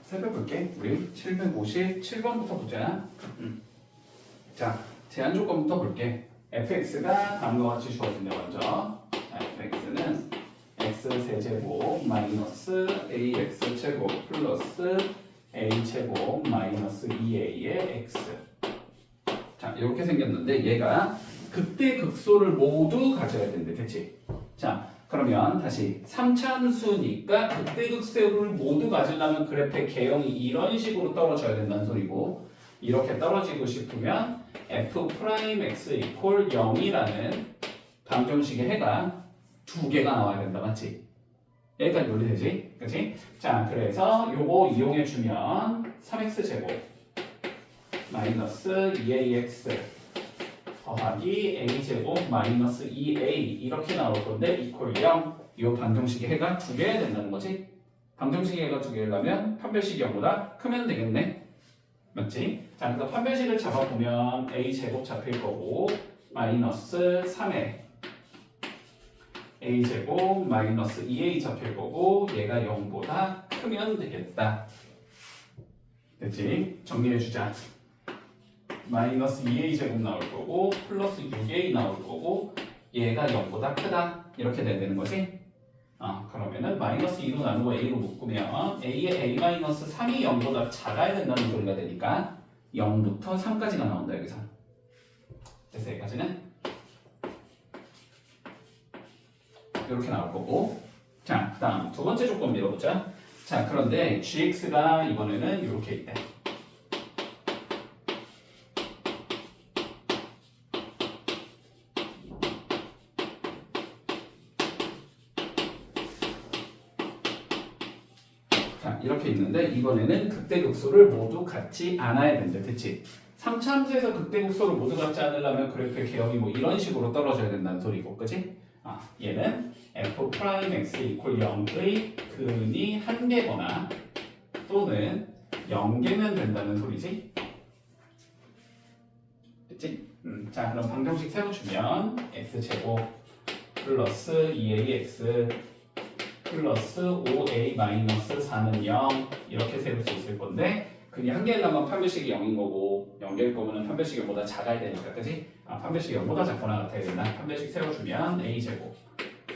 살펴볼게. 우리 757번부터 보자. 자, 제한 조건부터 볼게. fx가 다음과 같이 주어진다 먼저. 자, fx는 x세제곱 마이너스 ax제곱 플러스 a제곱 마이너스 2a의 x. 자, 이렇게 생겼는데 얘가 극대극소를 모두 가져야 된대. 됐지? 자, 그러면 다시 3차 함수니까 극대극소를 모두 가지려면 그래프의 개형이 이런 식으로 떨어져야 된다는 소리고, 이렇게 떨어지고 싶으면 f'x 이퀄 0이라는 방정식의 해가 두 개가 나와야 된다. 맞지? 여기까지 논리되지? 그치? 자, 그래서 요거 이용해 주면 3x제곱 마이너스 2ax 더하기 a제곱 마이너스 2a 이렇게 나올 건데 이퀄 0. 이 방정식의 해가 두 개야 된다는 거지? 방정식의 해가 두 개라면 판별식이 0보다 크면 되겠네. 맞지? 자, 그래서 판별식을 잡아보면 a제곱 잡힐 거고 마이너스 3에 a제곱 마이너스 2a 잡힐 거고 얘가 0보다 크면 되겠다. 됐지? 정리해주자. 마이너스 2a 제곱 나올 거고 플러스 6a 나올 거고 얘가 0보다 크다 이렇게 돼야 되는 거지? 그러면은 마이너스 2로 나누고 a로 묶으면 a의 a 마이너스 3이 0보다 작아야 된다는 소리가 되니까 0부터 3까지가 나온다 여기서. 됐어 여기까지는? 이렇게 나올 거고. 자, 그 다음 두 번째 조건 밀어보자. 자, 그런데 gx가 이번에는 이렇게 있대. 자, 이렇게 있는데 이번에는 극대극소를 모두 갖지 않아야 된대. 됐지? 3차 함수에서 극대극소를 모두 갖지 않으려면 그래프의 개형이 뭐 이런 식으로 떨어져야 된다는 소리고, 그치? 얘는 f'x 이퀄 0의 근이 한 개거나 또는 0개면 된다는 소리지? 됐지? 자, 그럼 방정식 세워주면 x제곱 플러스 2ax 플러스 5a 마이너스 4는 0 이렇게 세울 수 있을 건데, 근이 한 개라면 판별식이 0인 거고 0개일 거면 판별식이 0보다 작아야 되니까, 그치? 판별식이 0보다 작거나 같아야 된다. 판별식 세워주면 a제곱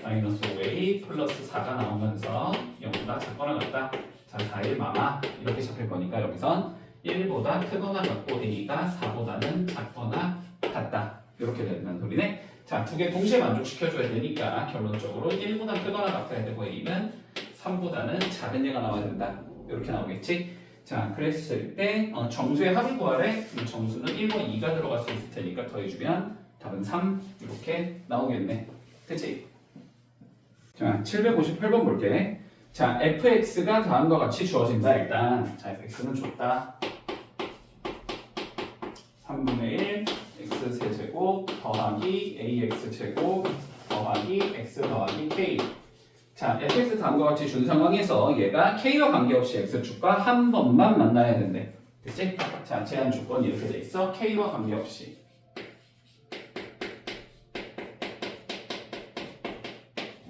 마이너스 5a 플러스 4가 나오면서 0보다 작거나 같다. 자, 4일 마마 이렇게 잡힐 거니까 여기선 1보다 크거나 같고 a가 4보다는 작거나 같다. 이렇게 된다는 소리네. 자, 두 개 동시에 만족시켜줘야 되니까 결론적으로 1보다 크거나 같아야 되고 a는 3보다는 작은 얘가 나와야 된다. 이렇게 나오겠지? 자, 그랬을 때 정수의 합을 구하래. 정수는 1번 2가 들어갈 수 있을 테니까 더해주면 답은 3 이렇게 나오겠네. 그치? 자, 758번 볼게. 자, fx가 다음과 같이 주어진다. 일단 자, fx는 줬다. 3분의 1 x세제곱 더하기 ax제곱 더하기 x 더하기 k. 자, fx 다음과 같이 준 상황에서 얘가 k와 관계없이 x축과 한 번만 만나야 된대. 됐지? 자, 제한 조건이 이렇게 돼 있어. k와 관계없이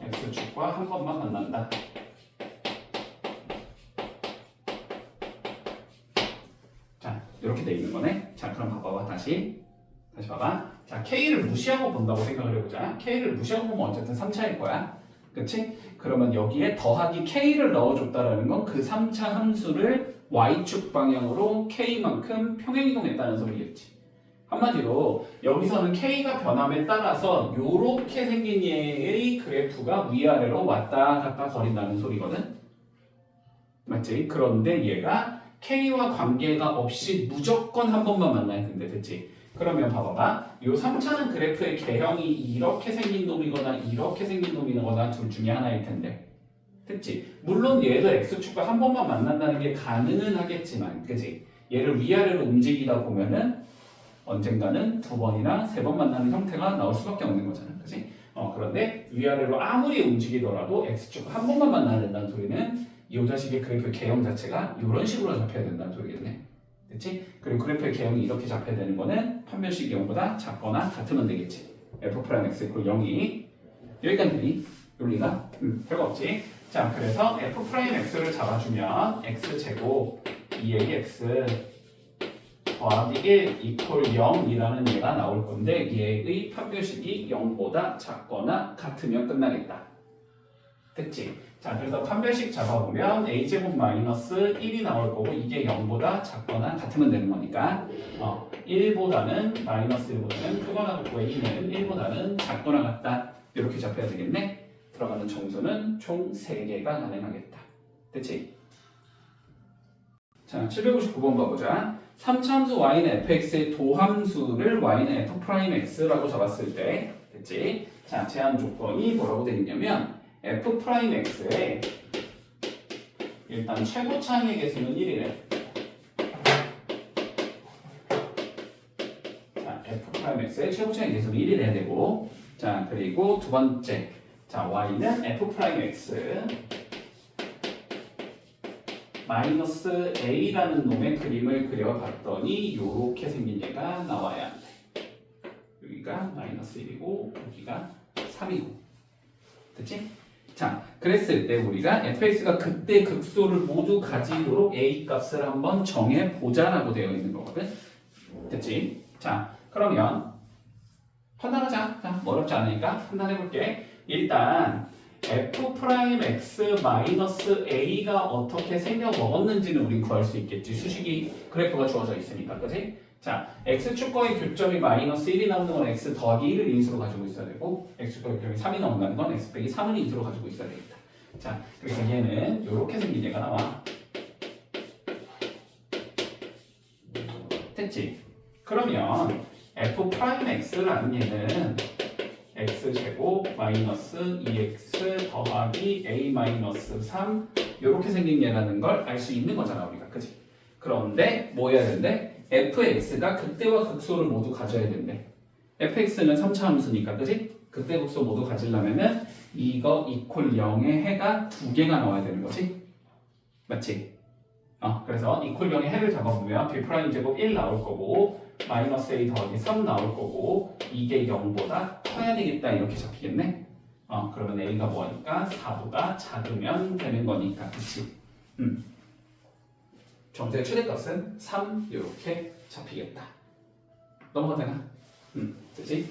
x축과 한 번만 만난다. 자, 이렇게 돼 있는 거네. 자, 그럼 봐봐. 다시 봐봐. 자, k를 무시하고 본다고 생각을 해보자. k를 무시하고 보면 어쨌든 3차일 거야. 그치? 그러면 여기에 더하기 k를 넣어줬다라는 건 그 3차 함수를 y축 방향으로 k만큼 평행이동했다는 소리겠지. 한마디로 여기서는 k가 변함에 따라서 요렇게 생긴 얘의 그래프가 위아래로 왔다 갔다 거린다는 소리거든. 맞지? 그런데 얘가 k와 관계가 없이 무조건 한 번만 만나야 된대. 됐지? 그러면 봐봐봐. 요 3차는 그래프의 개형이 이렇게 생긴 놈이거나 이렇게 생긴 놈이거나 둘 중에 하나일 텐데. 됐지? 물론 얘도 x축과 한 번만 만난다는 게 가능은 하겠지만, 그치? 얘를 위아래로 움직이다 보면은 언젠가는 두 번이나 세 번 만나는 형태가 나올 수밖에 없는 거잖아. 그치? 그런데 위아래로 아무리 움직이더라도 x축과 한 번만 만나야 된다는 소리는 이 자식의 그래프의 개형 자체가 이런 식으로 잡혀야 된다는 소리겠네. 됐지? 그리고 그래프의 개형이 이렇게 잡혀야 되는 거는 판별식 0보다 작거나 같으면 되겠지. f'x 이퀄 0이 여기까지 되니? 논리가? 별거 없지? 자, 그래서 f'x를 잡아주면 x제곱 2ax 더하기 1 이퀄 0이라는 얘가 나올 건데 얘의 판별식이 0보다 작거나 같으면 끝나겠다. 됐지? 자, 그래서 판별식 잡아보면 a제곱 마이너스 1이 나올 거고 이게 0보다 작거나 같으면 되는 거니까 1보다는 마이너스 1보다는 크거나 같고 a는 1보다는 작거나 같다. 이렇게 잡혀야 되겠네. 들어가는 정수는 총 3개가 가능하겠다. 됐지? 자, 759번 봐보자. 3차함수 y는 fx의 도함수를 y는 f'x라고 잡았을 때 됐지? 자, 제한 조건이 뭐라고 되어 있냐면 f'x의 일단 최고 차항의 개수는 1이래. 자, f'x의 최고 차항의 개수는 1이 돼야 되고, 자, 그리고 두 번째, 자, y는 f'x 마이너스 a라는 놈의 그림을 그려봤더니 요렇게 생긴 얘가 나와야 돼. 여기가 마이너스 1이고 여기가 3이고. 됐지? 자, 그랬을 때 우리가 fx가 그때 극소를 모두 가지도록 a 값을 한번 정해보자라고 되어 있는 거거든. 됐지? 자, 그러면 판단하자. 자, 어렵지 않으니까 판단해볼게. 일단 f'x-a가 어떻게 생겨 먹었는지는 우린 구할 수 있겠지. 수식이 그래프가 주어져 있으니까, 그지? 자, x축과의 교점이 마이너스 1이 나오는 건 x 더하기 1을 인수로 가지고 있어야 되고 x축과의 교점이 3이 나온다는 건 x 빼기 3을 인수로 가지고 있어야 되겠다. 자, 그래서 얘는 이렇게 생긴 얘가 나와. 됐지? 그러면 f'x라는 얘는 x제곱 마이너스 2x 더하기 a 마이너스 3 이렇게 생긴 얘라는 걸 알 수 있는 거잖아 우리가. 그치? 그런데 뭐 해야 된대? fx가 극대와 극소를 모두 가져야 된대. fx는 3차 함수니까 그치? 극대 극소 모두 가지려면은 이거 이퀄 0의 해가 2개가 나와야 되는 거지? 맞지? 그래서 이퀄 0의 해를 잡아보면 b' 제곱 1 나올 거고 마이너스 a 더하기 3 나올 거고 이게 0보다 커야 되겠다 이렇게 잡히겠네. 그러면 a가 뭐하니까 4보다 작으면 되는 거니까. 그치? 정수의 최대값은 3 이렇게 잡히겠다. 넘어가 되나? 됐지?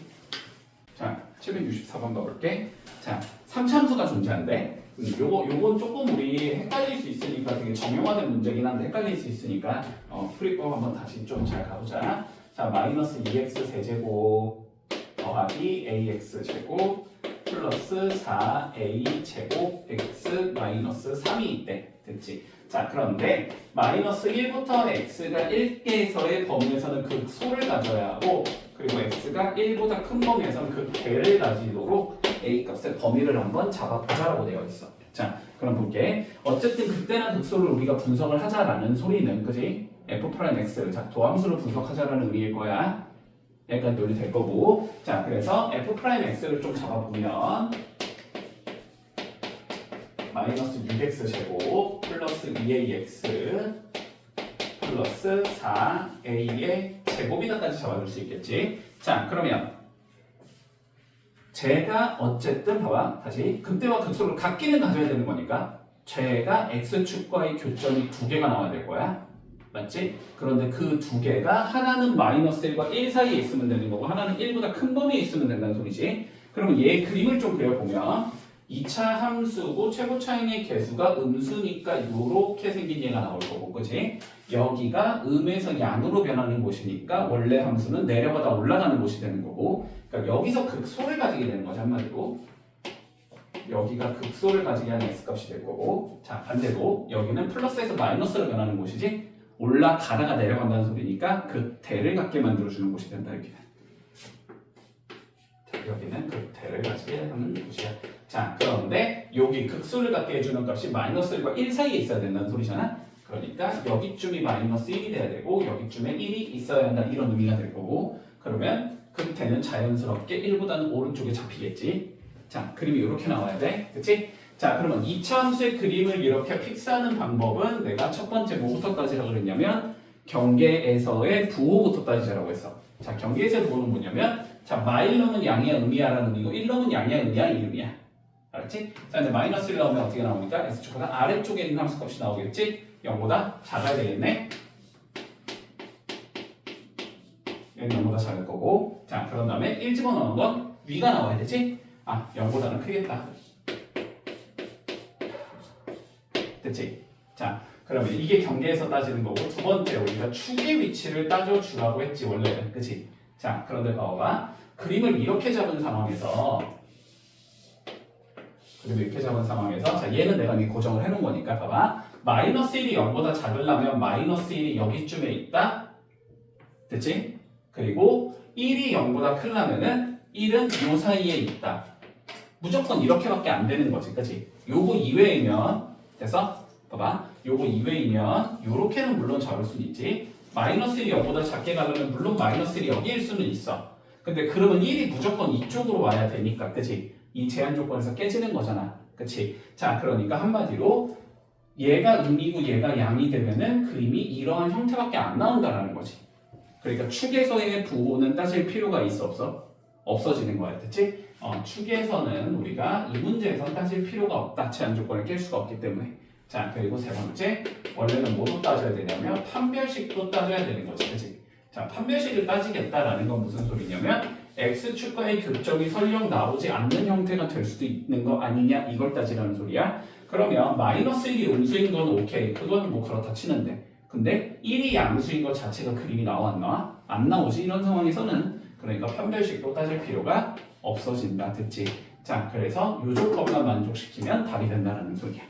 자, 764번 가볼게. 자, 3차함수가 존재한대. 요건 조금 우리 헷갈릴 수 있으니까 되게 정형화된 문제긴 한데 헷갈릴 수 있으니까 풀이법 한번 다시 좀 잘 가보자. 자, 마이너스 2x 세제곱 더하기 ax 제곱 플러스 4a 제곱 x 마이너스 3이 있대. 됐지? 자, 그런데 마이너스 1부터 x가 1개에서의 범위에서는 극소를 가져야 하고 그리고 x가 1보다 큰 범위에서는 극대를 가지도록 a 값의 범위를 한번 잡아보자라고 되어 있어. 자, 그럼 볼게. 어쨌든 극대나 극소를 우리가 분석을 하자라는 소리는 그지? f'x를 자, 도함수로 분석하자라는 의미일 거야. 여기까지 논리 될 거고. 자, 그래서 f'x를 좀 잡아보면 마이너스 6x 제곱 플러스 2ax 플러스 4a의 제곱이다까지 잡아줄 수 있겠지. 자, 그러면 제가 어쨌든 봐봐 다시 극대와 극소를 같기는 가져야 되는 거니까 제가 x축과의 교점이 2개가 나와야 될 거야. 맞지? 그런데 그 2개가 하나는 마이너스 1과 1 사이에 있으면 되는 거고 하나는 1보다 큰 범위에 있으면 된다는 소리지. 그러면 얘 그림을 좀 그려보면 2차 함수고 최고 차항의 개수가 음수니까 이렇게 생긴 얘가 나올 거고, 그치? 여기가 음에서 양으로 변하는 곳이니까 원래 함수는 내려가다 올라가는 곳이 되는 거고, 그러니까 여기서 극소를 가지게 되는 거지 한마디로. 여기가 극소를 가지게 하는 x값이 될 거고, 자 반대로 여기는 플러스에서 마이너스로 변하는 곳이지 올라가다가 내려간다는 소리니까 극대를 갖게 만들어주는 곳이 된다 이렇게. 여기는 극대를 가지게 하는 곳이야. 자, 그런데 여기 극소를 갖게 해주는 값이 마이너스 1과 1 사이에 있어야 된다는 소리잖아. 그러니까 여기쯤이 마이너스 1이 돼야 되고 여기쯤에 1이 있어야 한다 이런 의미가 될 거고, 그러면 극대는 자연스럽게 1보다는 오른쪽에 잡히겠지. 자, 그림이 이렇게 나와야 돼. 그치? 자, 그러면 2차 함수의 그림을 이렇게 픽스하는 방법은 내가 첫 번째 뭐부터 따지라고 그랬냐면 경계에서의 부호부터 따지자라고 했어. 자, 경계에서의 부호는 뭐냐면 자, 마일놈은 양이야 음이야 라는 의미고 1놈은 양이야 음이야 이 의미야. 알았지? 자, 근데 마이너스 1 나오면 어떻게 나오니까 x축보다 아래쪽에 있는 함수값이 나오겠지? 0보다 작아야 되겠네? 얘는 0보다 작을 거고. 자, 그런 다음에 1 집어넣는 건 위가 나와야 되지? 아, 0보다는 크겠다. 됐지? 자, 그러면 이게 경계에서 따지는 거고, 두 번째 우리가 축의 위치를 따져주라고 했지, 원래는. 그치? 자, 그런데 봐봐. 그림을 이렇게 잡은 상황에서 자, 얘는 내가 이미 고정을 해놓은 거니까 봐봐. 마이너스 1이 0보다 작으려면 마이너스 1이 여기쯤에 있다. 됐지? 그리고 1이 0보다 크려면은 1은 요 사이에 있다. 무조건 이렇게밖에 안 되는 거지, 그치? 요거 이외이면 돼서 봐봐. 요거 이외이면 요렇게는 물론 잡을 수는 있지. 마이너스 1이 0보다 작게 가려면 물론 마이너스 1이 여기일 수는 있어. 근데 그러면 1이 무조건 이쪽으로 와야 되니까, 그치? 이 제한 조건에서 깨지는 거잖아. 그치? 자, 그러니까 한마디로 얘가 음이고 얘가 양이 되면은 그림이 이러한 형태밖에 안 나온다라는 거지. 그러니까 축에서의 부호는 따질 필요가 있어 없어? 없어지는 거야. 됐지? 축에서는 우리가 이 문제에선 따질 필요가 없다. 제한 조건을 깰 수가 없기 때문에. 자, 그리고 세 번째, 원래는 뭐로 따져야 되냐면 판별식도 따져야 되는 거지. 그치? 자, 판별식을 따지겠다라는 건 무슨 소리냐면 x축과의 교점이 설령 나오지 않는 형태가 될 수도 있는 거 아니냐 이걸 따지라는 소리야. 그러면 마이너스 1이 음수인 건 오케이. 그거는 뭐 그렇다 치는데 근데 1이 양수인 것 자체가 그림이 나와 안 나와? 안 나오지. 이런 상황에서는 그러니까 판별식도 따질 필요가 없어진다. 됐지? 자, 그래서 이 조건만 만족시키면 답이 된다는 소리야.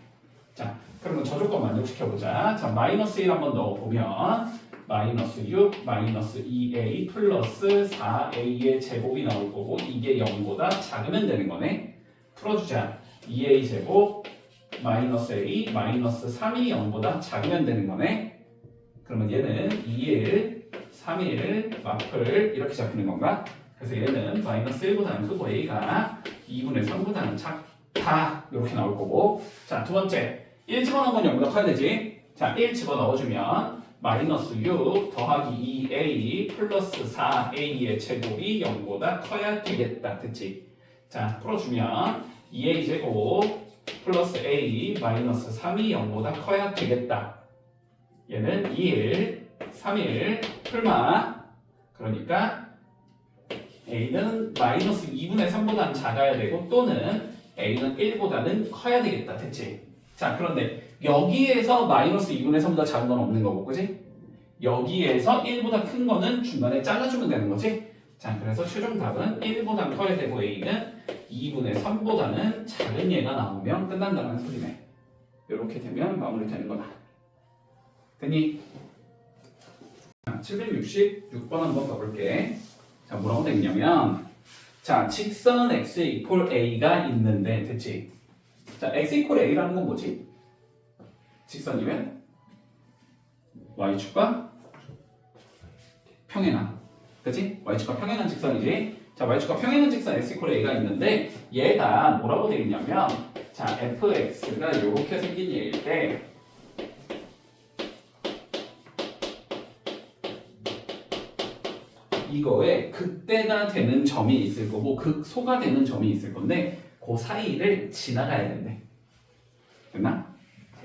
자, 그러면 저 조건 만족시켜보자. 자, 마이너스 1 한번 넣어보면 마이너스 6, 마이너스 2a 플러스 4a의 제곱이 나올 거고 이게 0보다 작으면 되는 거네. 풀어주자. 2a 제곱 마이너스 a 마이너스 3이 0보다 작으면 되는 거네. 그러면 얘는 2일, 3일, 마플 이렇게 잡히는 건가? 그래서 얘는 마이너스 1보다는 크고 a가 2분의 3보다는 작다 이렇게 나올 거고. 자, 두 번째 1 집어넣은 건 0보다 커야 되지. 자, 1 집어넣어주면 마이너스 6 더하기 2a 플러스 4a의 제곱이 0보다 커야 되겠다. 됐지? 자, 풀어주면 2a 제곱 플러스 a 마이너스 3이 0보다 커야 되겠다. 얘는 2일, 3일 풀마. 그러니까 a는 마이너스 2분의 3보다는 작아야 되고 또는 a는 1보다는 커야 되겠다. 됐지? 자, 그런데 여기에서 마이너스 2분의 3보다 작은 건 없는 거고, 그지? 여기에서 1보다 큰 거는 중간에 잘라주면 되는 거지? 자, 그래서 최종 답은 1보다 커야 되고 A는 2분의 3보다는 작은 얘가 나오면 끝난다는 소리네. 이렇게 되면 마무리 되는 거다. 됐니? 자, 766번 한번 가볼게. 자, 뭐라고 되겠냐면 자, 직선 x 이퀄 a가 있는데 됐지? 자, x 이퀄 a라는 건 뭐지? 직선이면 y축과 평행한, 그치? y축과 평행한 직선이지. 자, y축과 평행한 직선 x 이퀄 a가 있는데 얘가 뭐라고 되어 있냐면 자, fx가 이렇게 생긴 얘일 때 이거에 극대가 되는 점이 있을 거고 극소가 되는 점이 있을 건데 그 사이를 지나가야 된대. 됐나?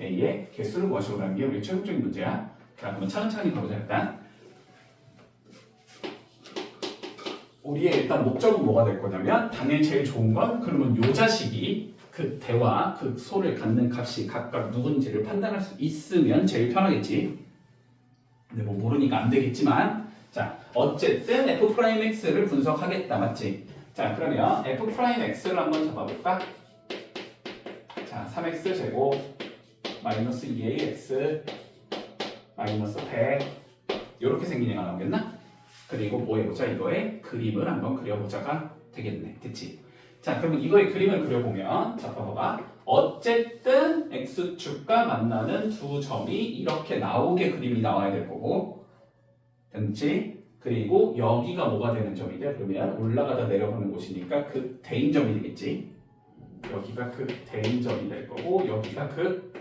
A의 개수를 구하시오라는 게 우리 최종적인 문제야. 자, 그러면 차근차근히 가보자. 일단 우리의 일단 목적은 뭐가 될 거냐면 당연히 제일 좋은 건 그러면 요 자식이 극대와 극소를 갖는 값이 각각 누군지를 판단할 수 있으면 제일 편하겠지. 근데 뭐 모르니까 안 되겠지만 자, 어쨌든 f'x를 분석하겠다. 맞지? 자, 그러면 f'x를 한번 잡아볼까? 자, 3x 제곱 마이너스 2ax 마이너스 100 이렇게 생긴 애가 나오겠나? 그리고 뭐 해보자? 이거의 그림을 한번 그려보자가 되겠네. 됐지? 자, 그러면 이거의 그림을 그려보면 자, 봐봐. 어쨌든 x축과 만나는 두 점이 이렇게 나오게 그림이 나와야 될 거고 됐지? 그리고 여기가 뭐가 되는 점이 돼? 그러면 올라가다 내려가는 곳이니까 그 대인 점이 되겠지? 여기가 그 대인 점이 될 거고 여기가 그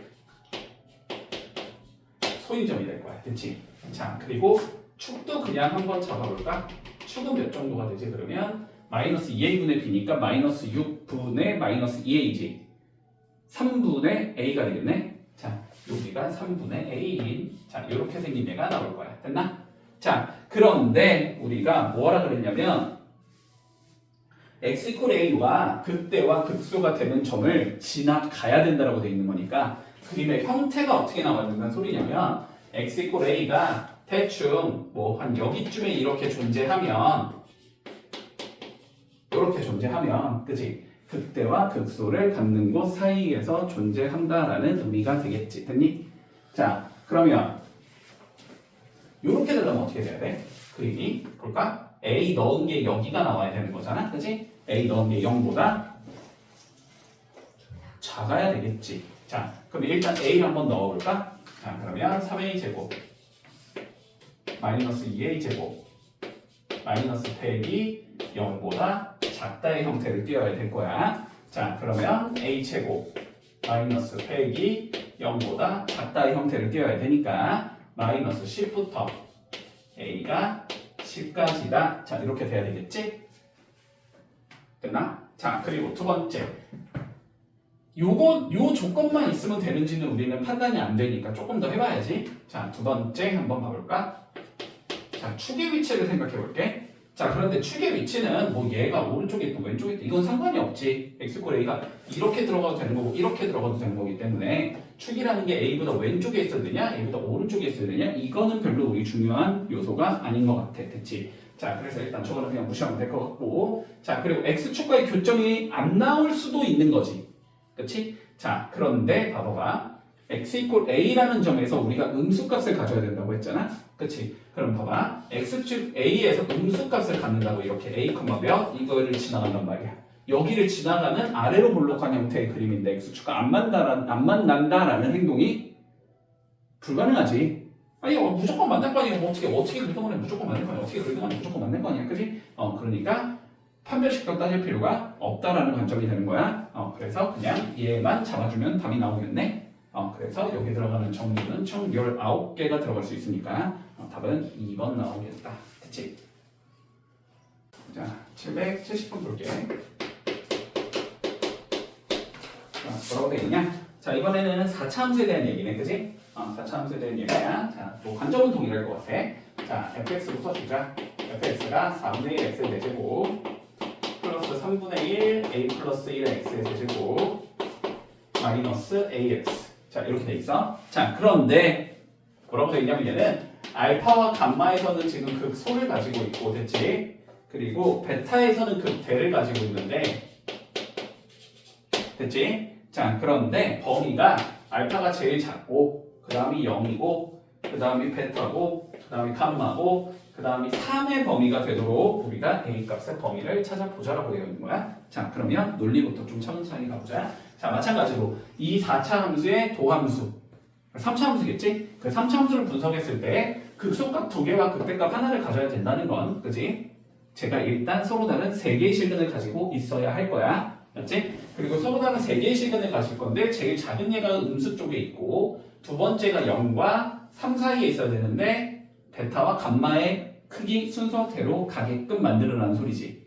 소인 점이 될 거야. 됐지? 자, 그리고 축도 그냥 한번 잡아볼까? 축은 몇 정도가 되지? 그러면 마이너스 2a분의 b니까 마이너스 6 6분의 마이너스 2a지. 3분의 a가 되겠네. 자, 여기가 3분의 a인. 자, 이렇게 생긴 얘가 나올 거야. 됐나? 자, 그런데 우리가 뭐라 그랬냐면 x 이퀄 a와 극대와 극소가 되는 점을 지나가야 된다라고 돼 있는 거니까 그림의 형태가 어떻게 나와야 된다는 소리냐면 x 이퀄 a가 대충 뭐 한 여기쯤에 이렇게 존재하면 그치? 극대와 극소를 갖는 곳 사이에서 존재한다라는 의미가 되겠지. 됐니? 자, 그러면 이렇게 되려면 어떻게 돼야 돼? 그림이 볼까? a 넣은 게 여기가 나와야 되는 거잖아. 그치? a 넣은 게 0보다 작아야 되겠지. 자, 그럼 일단 a를 한번 넣어볼까? 자, 그러면 3a 제곱 마이너스 2a 제곱 마이너스 100이 0보다 작다의 형태를 띄워야 될 거야. 자, 그러면 a 제곱 마이너스 100이 0보다 작다의 형태를 띄워야 되니까 마이너스 10부터 a가 10까지다. 자, 이렇게 돼야 되겠지? 됐나? 자, 그리고 두 번째. 요 조건만 있으면 되는지는 우리는 판단이 안 되니까 조금 더 해봐야지. 자, 두 번째 한번 봐볼까? 자, 축의 위치를 생각해 볼게. 자, 그런데 축의 위치는 뭐 얘가 오른쪽에 있든 왼쪽에 있든 이건 상관이 없지. x꼴 a가 이렇게 들어가도 되는 거고 이렇게 들어가도 되는 거기 때문에 축이라는 게 a보다 왼쪽에 있어야 되냐 a보다 오른쪽에 있어야 되냐 이거는 별로 우리 중요한 요소가 아닌 것 같아. 됐지? 자, 그래서 일단 저거는 그냥 무시하면 될 것 같고, 자, 그리고 x축과의 교점이 안 나올 수도 있는 거지. 그치? 자, 그런데 봐봐봐. x 이퀄 a라는 점에서 우리가 음수값을 가져야 된다고 했잖아. 그치? 그럼 봐봐. x축 a에서 음수값을 갖는다고 이렇게 a, 몇 이거를 지나간단 말이야. 여기를 지나가는 아래로 볼록한 형태의 그림인데 x축과 안 만난다라는 행동이 불가능하지. 아니 무조건 만날 거 아니야. 뭐 어떻게 그리던 거냐 무조건 만날 거 아니야. 어떻게 그리던 거냐 무조건 만날 거 아니야. 그지? 그러니까 판별식도 따질 필요가 없다라는 관점이 되는 거야. 그래서 그냥 얘만 잡아주면 답이 나오겠네. 그래서 여기 들어가는 정리는 총 19개가 들어갈 수 있으니까 답은 2번 나오겠다. 됐지? 자, 770번 볼게. 자, 뭐라고 되어 있냐? 자, 이번에는 4차 함수에 대한 얘기네. 그지? 4차 함수에 대한 얘기야. 자, 또 관점은 동일할 것 같아. 자, fx부터 주자. fx가 4분의 1 x의 대제곱 플러스 3분의 1 a 플러스 1 x의 대제곱 마이너스 ax. 자, 이렇게 돼 있어. 자, 그런데 뭐라고 돼 있냐면 얘는 알파와 감마에서는 지금 극소를 가지고 있고, 됐지? 그리고 베타에서는 극대를 가지고 있는데, 됐지? 자, 그런데 범위가 알파가 제일 작고, 그 다음이 0이고, 그 다음이 베타고, 그 다음이 감마고, 그 다음이 3의 범위가 되도록 우리가 a 값의 범위를 찾아보자라고 되어 있는 거야. 자, 그러면 논리부터 좀 차근차근히 가보자. 자, 마찬가지로 이 4차 함수의 도함수 3차 함수겠지? 그 3차 함수를 분석했을 때 극소값 2개와 극대값 하나를 가져야 된다는 건, 그지? 제가 일단 서로 다른 3개의 실근을 가지고 있어야 할 거야. 맞지? 그리고 서로 다른 3개의 실근을 가질 건데 제일 작은 얘가 음수 쪽에 있고 두 번째가 0과 3 사이에 있어야 되는데 베타와 감마의 크기 순서대로 가게끔 만들어라는 소리지.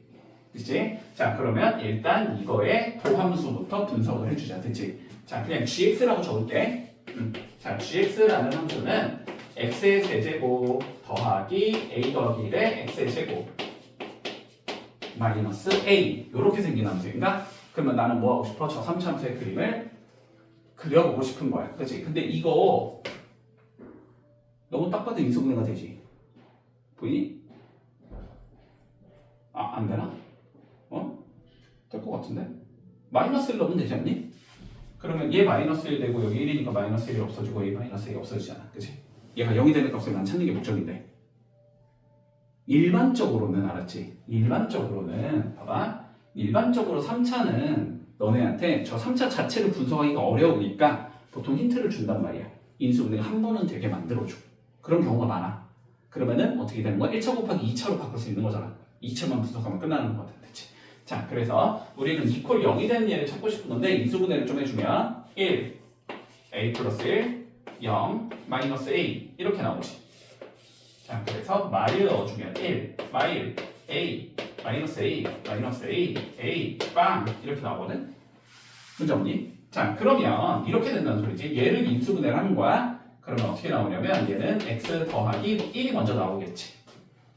그치? 자, 그러면 일단 이거의 도함수부터 분석을 해주자. 됐지? 자, 그냥 gx라고 적을게. 자, gx라는 함수는 x의 세제곱 더하기 a 더하기 1의 x의 제곱 마이너스 a 이렇게 생긴 함수인가? 그러면 나는 뭐 하고 싶어? 저 3차 함수의 그림을 그려보고 싶은 거야. 그치? 근데 이거 너무 딱 봐도 인수분해가 되지. 보이니? 안 되나? 될 것 같은데? 마이너스 1 넣으면 되지 않니? 그러면 얘 마이너스 1 되고 여기 1이니까 마이너스 1이 없어지고 얘 마이너스 1이 없어지잖아. 그치? 얘가 0이 되는 값을 난 찾는 게 목적인데 일반적으로는 알았지? 일반적으로는 봐봐. 일반적으로 3차는 너네한테 저 3차 자체를 분석하기가 어려우니까 보통 힌트를 준단 말이야. 인수분해가 한 번은 되게 만들어줘. 그런 경우가 많아. 그러면은 어떻게 되는 거야? 1차 곱하기 2차로 바꿀 수 있는 거잖아. 2차만 분석하면 끝나는 거 같아. 그치? 자, 그래서 우리는 이퀄 0이 되는 얘를 찾고 싶은 건데 인수분해를 좀 해주면 1, a 플러스 1, 0, 마이너스 a 이렇게 나오지. 자, 그래서 마일 넣어주면 1, 마일, a, 마이너스 A, 마이너스 A, A, 빵 이렇게 나오거든. 문제 없니? 자, 그러면 이렇게 된다는 소리지. 얘를 인수분해를 하는 거야. 그러면 어떻게 나오냐면 얘는 x 더하기 1이 먼저 나오겠지.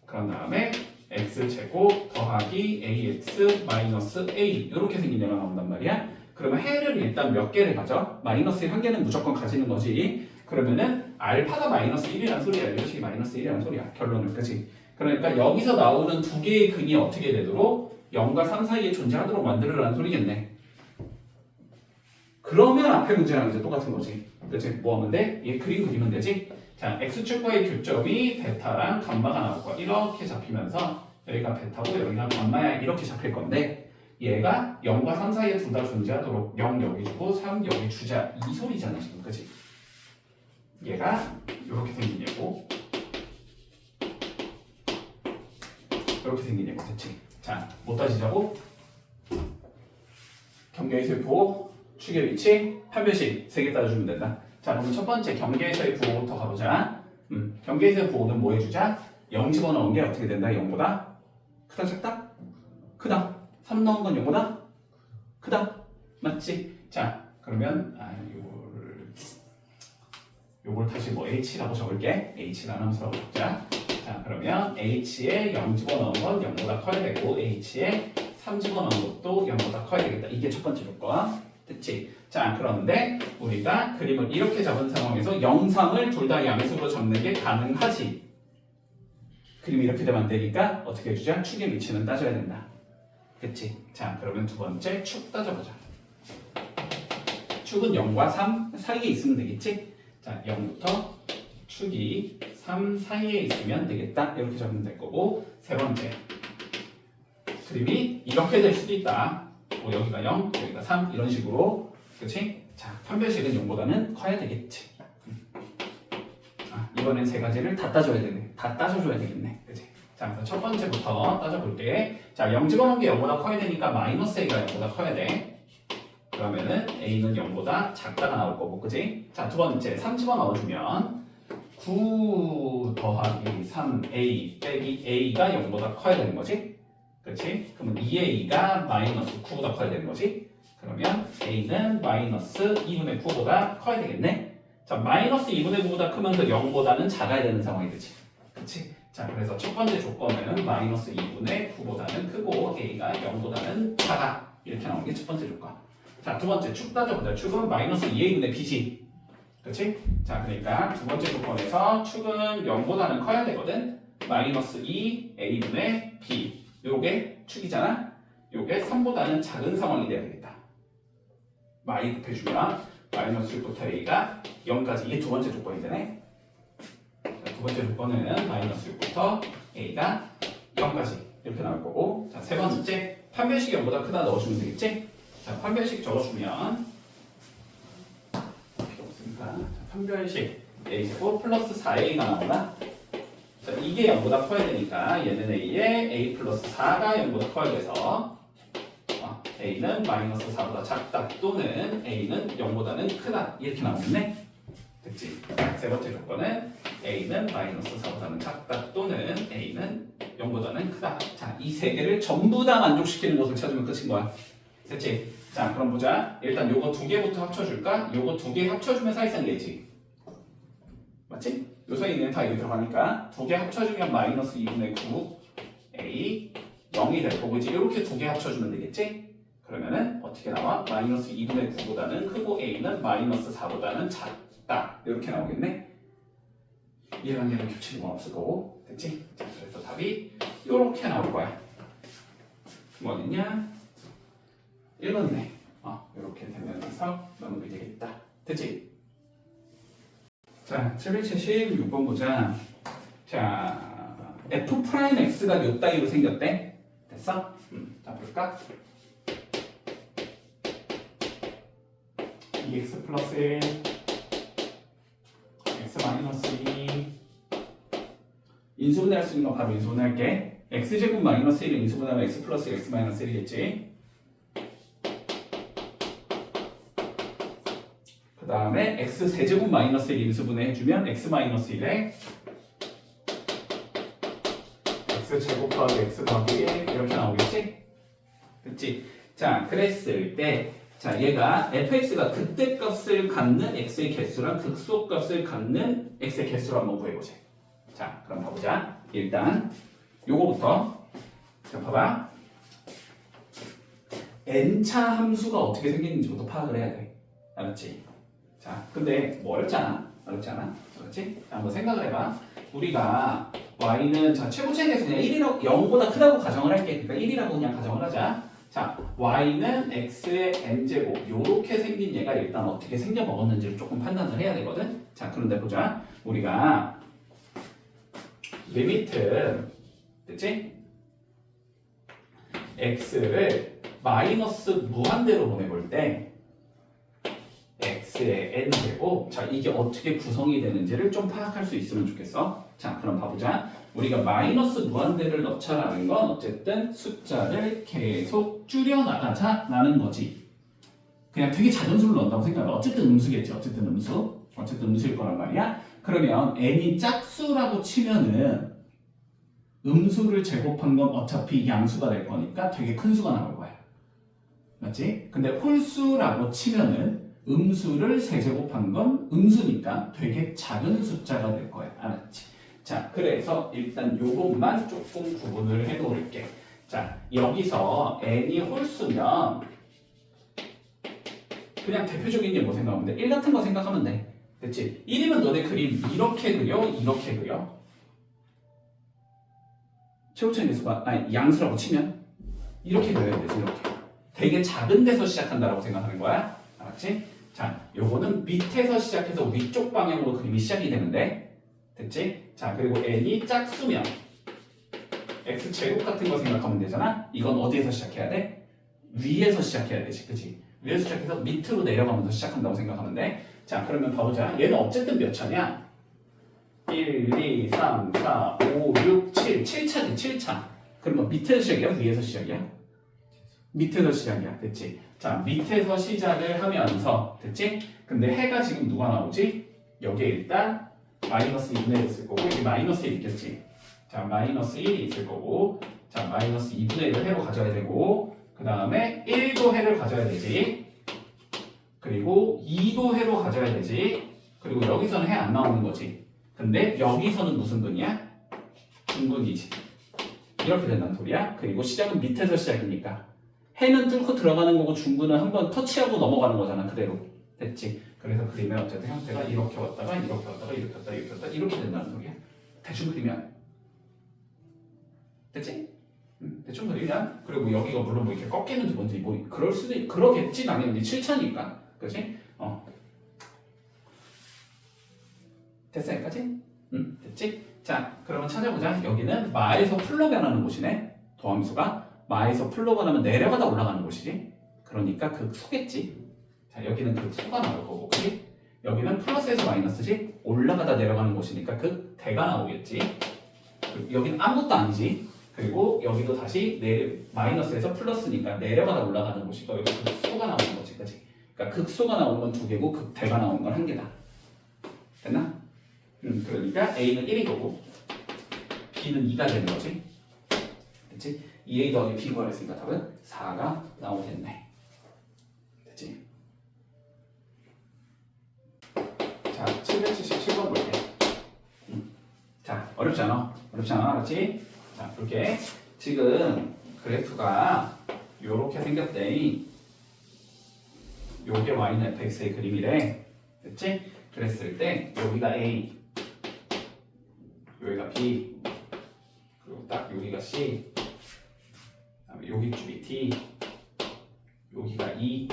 그런 다음에 x제곱 더하기 ax 마이너스 a 이렇게 생긴 얘가 나온단 말이야. 그러면 해를 일단 몇 개를 가져? 마이너스 한 개는 무조건 가지는 거지. 그러면은 알파가 마이너스 1이라는 소리야. 이것이 마이너스 1이라는 소리야. 결론은 그치? 그러니까 여기서 나오는 두 개의 근이 어떻게 되도록 0과 3 사이에 존재하도록 만들으라는 소리겠네. 그러면 앞에 문제랑 이제 똑같은 거지. 그치? 뭐 하면 돼? 얘 그림 그리면 되지? 자, x축과의 교점이 베타랑 감마가 나올 거야. 이렇게 잡히면서 여기가 베타고 여기가 감마야 이렇게 잡힐 건데 얘가 0과 3 사이에 둘 다 존재하도록 0 여기 주고 3 여기 주자 이 소리잖아 지금. 그치? 얘가 이렇게 생긴 얘고 이렇게 생긴 얘고. 됐지? 자, 뭐 따지자고? 경계에서의 부호, 축의 위치, 판별식 3개 따져주면 된다. 자, 그럼 첫 번째 경계에서의 부호부터 가보자. 경계에서의 부호는 뭐 해주자? 0 집어넣은 게 어떻게 된다? 0보다 크다 작다? 크다. 3 넣은 건 0보다 크다. 맞지? 자, 그러면 요걸 다시 뭐 h라고 적을게. h라는 함수라고 적자. 자, 그러면 h에 0 집어넣은 건 0보다 커야 되고 h에 3 집어넣은 것도 0보다 커야 되겠다. 이게 첫 번째 조건. 됐지? 자, 그런데 우리가 그림을 이렇게 잡은 상황에서 영상을 둘 다 양수로 잡는 게 가능하지. 그림이 이렇게 되면 안 되니까 어떻게 해주자? 축의 위치는 따져야 된다. 그치? 자, 그러면 두 번째 축 따져보자. 축은 0과 3 사이에 있으면 되겠지? 자, 0부터 축이 3 사이에 있으면 되겠다. 이렇게 잡으면 될 거고, 세 번째 그림이 이렇게 될 수도 있다. 뭐 여기가 0, 여기가 3 이런 식으로. 그치? 자, 판별식은 0보다는 커야 되겠지. 이번엔 세 가지를 다 따져야 되네. 다 따져줘야 되겠네. 그치? 자, 그래서 첫 번째부터 따져볼게. 자, 0 집어넣은 게 0보다 커야 되니까 마이너스 a가 0보다 커야 돼. 그러면은 a는 0보다 작다가 나올 거고, 그치? 자, 두 번째 3 집어넣어주면 9 더하기 3a 빼기 a가 0보다 커야 되는 거지? 그치? 그러면 2a가 마이너스 9보다 커야 되는 거지? 그러면 a는 마이너스 2분의 9보다 커야 되겠네? 자, 마이너스 2분의 9보다 크면 더 0보다는 작아야 되는 상황이 되지. 그치? 자, 그래서 첫 번째 조건은 마이너스 2분의 9보다는 크고 a가 0보다는 작아. 이렇게 나오는 게 첫 번째 조건. 자, 두 번째 축 따져보자. 축은 마이너스 2a분의 b지. 그치? 자, 그러니까 두 번째 조건에서 축은 0보다는 커야 되거든? 마이너스 2a분의 b. 요게 축이잖아? 요게 3보다는 작은 상황이 돼야 되겠다. 마이 곱해주면 마이너스 6부터 a가 0까지. 이게 두 번째 조건이 되네. 자, 두 번째 조건은 마이너스 6부터 a가 0까지 이렇게 나올 거고, 자, 세 번째 판별식 0보다 크다 넣어주면 되겠지? 자, 판별식 적어주면 필요 없으니까. 자, 판별식 a제곱 플러스 4a가 나오나? 자, 이게 0보다 커야 되니까 얘는 a에 a 플러스 4가 0보다 커야 돼서 a는 마이너스 4보다 작다 또는 a는 0보다는 크다 이렇게 나오겠네. 됐지? 세 번째 조건은 a는 마이너스 4보다는 작다 또는 a는 0보다는 크다. 자, 이 세 개를 전부 다 만족시키는 것을 찾으면 끝인 거야. 됐지? 자, 그럼 보자. 일단 요거 두 개부터 합쳐줄까? 요거 두 개 합쳐주면 사실상 얘지. 맞지? 요 사이에 있는 다 여기 들어가니까 두 개 합쳐주면 마이너스 2분의 9 a 0이 될 거고, 이제 이렇게 두 개 합쳐주면 되겠지? 그러면은 어떻게 나와? 마이너스 2분의 9보다는 크고 a는 마이너스 4보다는 작다. 이렇게 나오겠네? 얘랑 얘랑 겹치는 건 없을 거고. 됐지? 자, 그래서 답이 이렇게 나올 거야. 뭐겠냐? 1번이네. 이렇게 되면서 마무리 되겠다. 됐지? 자, 776번 보자. 자, f'x가 요 따위로 생겼대. 됐어? 자, 볼까? 2x 플러스 1 x 마이너스 2 인수분해 할 수 있는 거 바로 인수분해 할게. x제곱 마이너스 1을 인수분해하면 x 플러스 x 마이너스 1이겠지. 그 다음에 x 세제곱 마이너스 1 인수분해 해주면 x 마이너스 1에 x x제곱 더하기 x 더하기 1 이렇게 나오겠지? 그치? 자, 그랬을 때 자, 얘가 fx가 그때 값을 갖는 x의 개수랑 극소 값을 갖는 x의 개수를 한번 구해보자. 자, 그럼 봐보자. 일단 요거부터 자, 봐봐. n차 함수가 어떻게 생기는지부터 파악을 해야 돼. 알았지? 자, 근데 뭐 어렵지 않아? 어렵지 않아? 그렇지? 한번 생각을 해봐. 우리가 y는 자 최고차에서 그냥 1이라고 0보다 크다고 가정을 할게. 그러니까 1이라고 그냥 가정을 하자. 자, y는 x의 n제곱 요렇게 생긴 얘가 일단 어떻게 생겨 먹었는지를 조금 판단을 해야 되거든. 자, 그런데 보자. 우리가 리미트 됐지? x를 마이너스 무한대로 보내볼 때 x의 n제곱 자 이게 어떻게 구성이 되는지를 좀 파악할 수 있으면 좋겠어. 자 그럼 봐보자. 우리가 마이너스 무한대를 넣자라는 건 어쨌든 숫자를 계속 줄여나가자라는 거지. 그냥 되게 작은 수를 넣는다고 생각해. 어쨌든 음수겠지. 어쨌든 음수일 거란 말이야. 그러면 n이 짝수라고 치면은 음수를 제곱한 건 어차피 양수가 될 거니까 되게 큰 수가 나올 거야. 맞지? 근데 홀수라고 치면은 음수를 세제곱한 건 음수니까 되게 작은 숫자가 될 거야. 알았지? 자, 그래서 일단 요것만 조금 구분을 해 놓을게. 자, 여기서 n이 홀수면 그냥 대표적인 게 뭐 생각하면 돼? 1 같은 거 생각하면 돼. 됐지? 1이면 너네 그림 이렇게 그려? 이렇게 그려? 최고차의 개수가 아니 양수라고 치면 이렇게 그려야 되지. 이렇게. 되게 작은 데서 시작한다라고 생각하는 거야. 알았지? 자, 요거는 밑에서 시작해서 위쪽 방향으로 그림이 시작이 되는데 됐지? 자, 그리고 n이 짝수면 x제곱 같은 거 생각하면 되잖아? 이건 어디에서 시작해야 돼? 위에서 시작해야 되지. 그치? 위에서 시작해서 밑으로 내려가면서 시작한다고 생각하면 돼. 자, 그러면 봐보자. 얘는 어쨌든 몇 차냐? 1, 2, 3, 4, 5, 6, 7. 7차지, 7차. 그러면 밑에서 시작이야? 위에서 시작이야? 밑에서 시작이야. 됐지? 자, 밑에서 시작을 하면서 됐지? 근데 해가 지금 누가 나오지? 여기에 일단 마이너스 2분의 1 있을 거고 여기 마이너스 1 있겠지? 자, 마이너스 1이 있을 거고 자, 마이너스 2분의 1을 해로 가져야 되고 그 다음에 1도 해를 가져야 되지 그리고 2도 해로 가져야 되지 그리고 여기서는 해 안 나오는 거지 근데 여기서는 무슨 근이야? 중근이지 이렇게 된다는 소리야 그리고 시작은 밑에서 시작이니까 해는 뚫고 들어가는 거고 중근은 한번 터치하고 넘어가는 거잖아 그대로 됐지? 그래서 그림의 어쨌든 형태가 이렇게 왔다가 이렇게 왔다가 이렇게 왔다가 이렇게 왔다가 이렇게 된다는 소리야 대충 그리면 됐지? 대충 그리면 그리고 여기가 물론 뭐 이렇게 꺾이는지 뭔지 뭐 그럴 수도 그러겠지 당연히 7차니까 그치? 됐어 여기까지? 됐지? 자 그러면 찾아보자 여기는 마에서 풀로 변하는 곳이네 도함수가 마에서 풀로 변하면 내려가다 올라가는 곳이지 그러니까 극소겠지 자 여기는 극소가 나올 거고 그치? 여기는 플러스에서 마이너스지 올라가다 내려가는 곳이니까 극대가 나오겠지 여기는 아무것도 아니지 그리고 여기도 다시 마이너스에서 플러스니까 내려가다 올라가는 곳이니까 여기 극소가 나오는 거지 그치? 그러니까 극소가 나오는 건 2개고 극대가 나오는 건 1개다 됐나? 그러니까 A는 1인 거고 B는 2가 되는 거지 됐지? 2A 더하기 B 구하랬으니까 답은 4가 나오겠네 됐지? 자 777번 볼게 자 어렵지 않아? 알았지? 자 볼게 지금 그래프가 요렇게 생겼대 요게 Y는 fx의 그림이래 됐지? 그랬을 때 여기가 A 여기가 B 그리고 딱 여기가 C 그다음에 여기 쪽이 D 여기가 E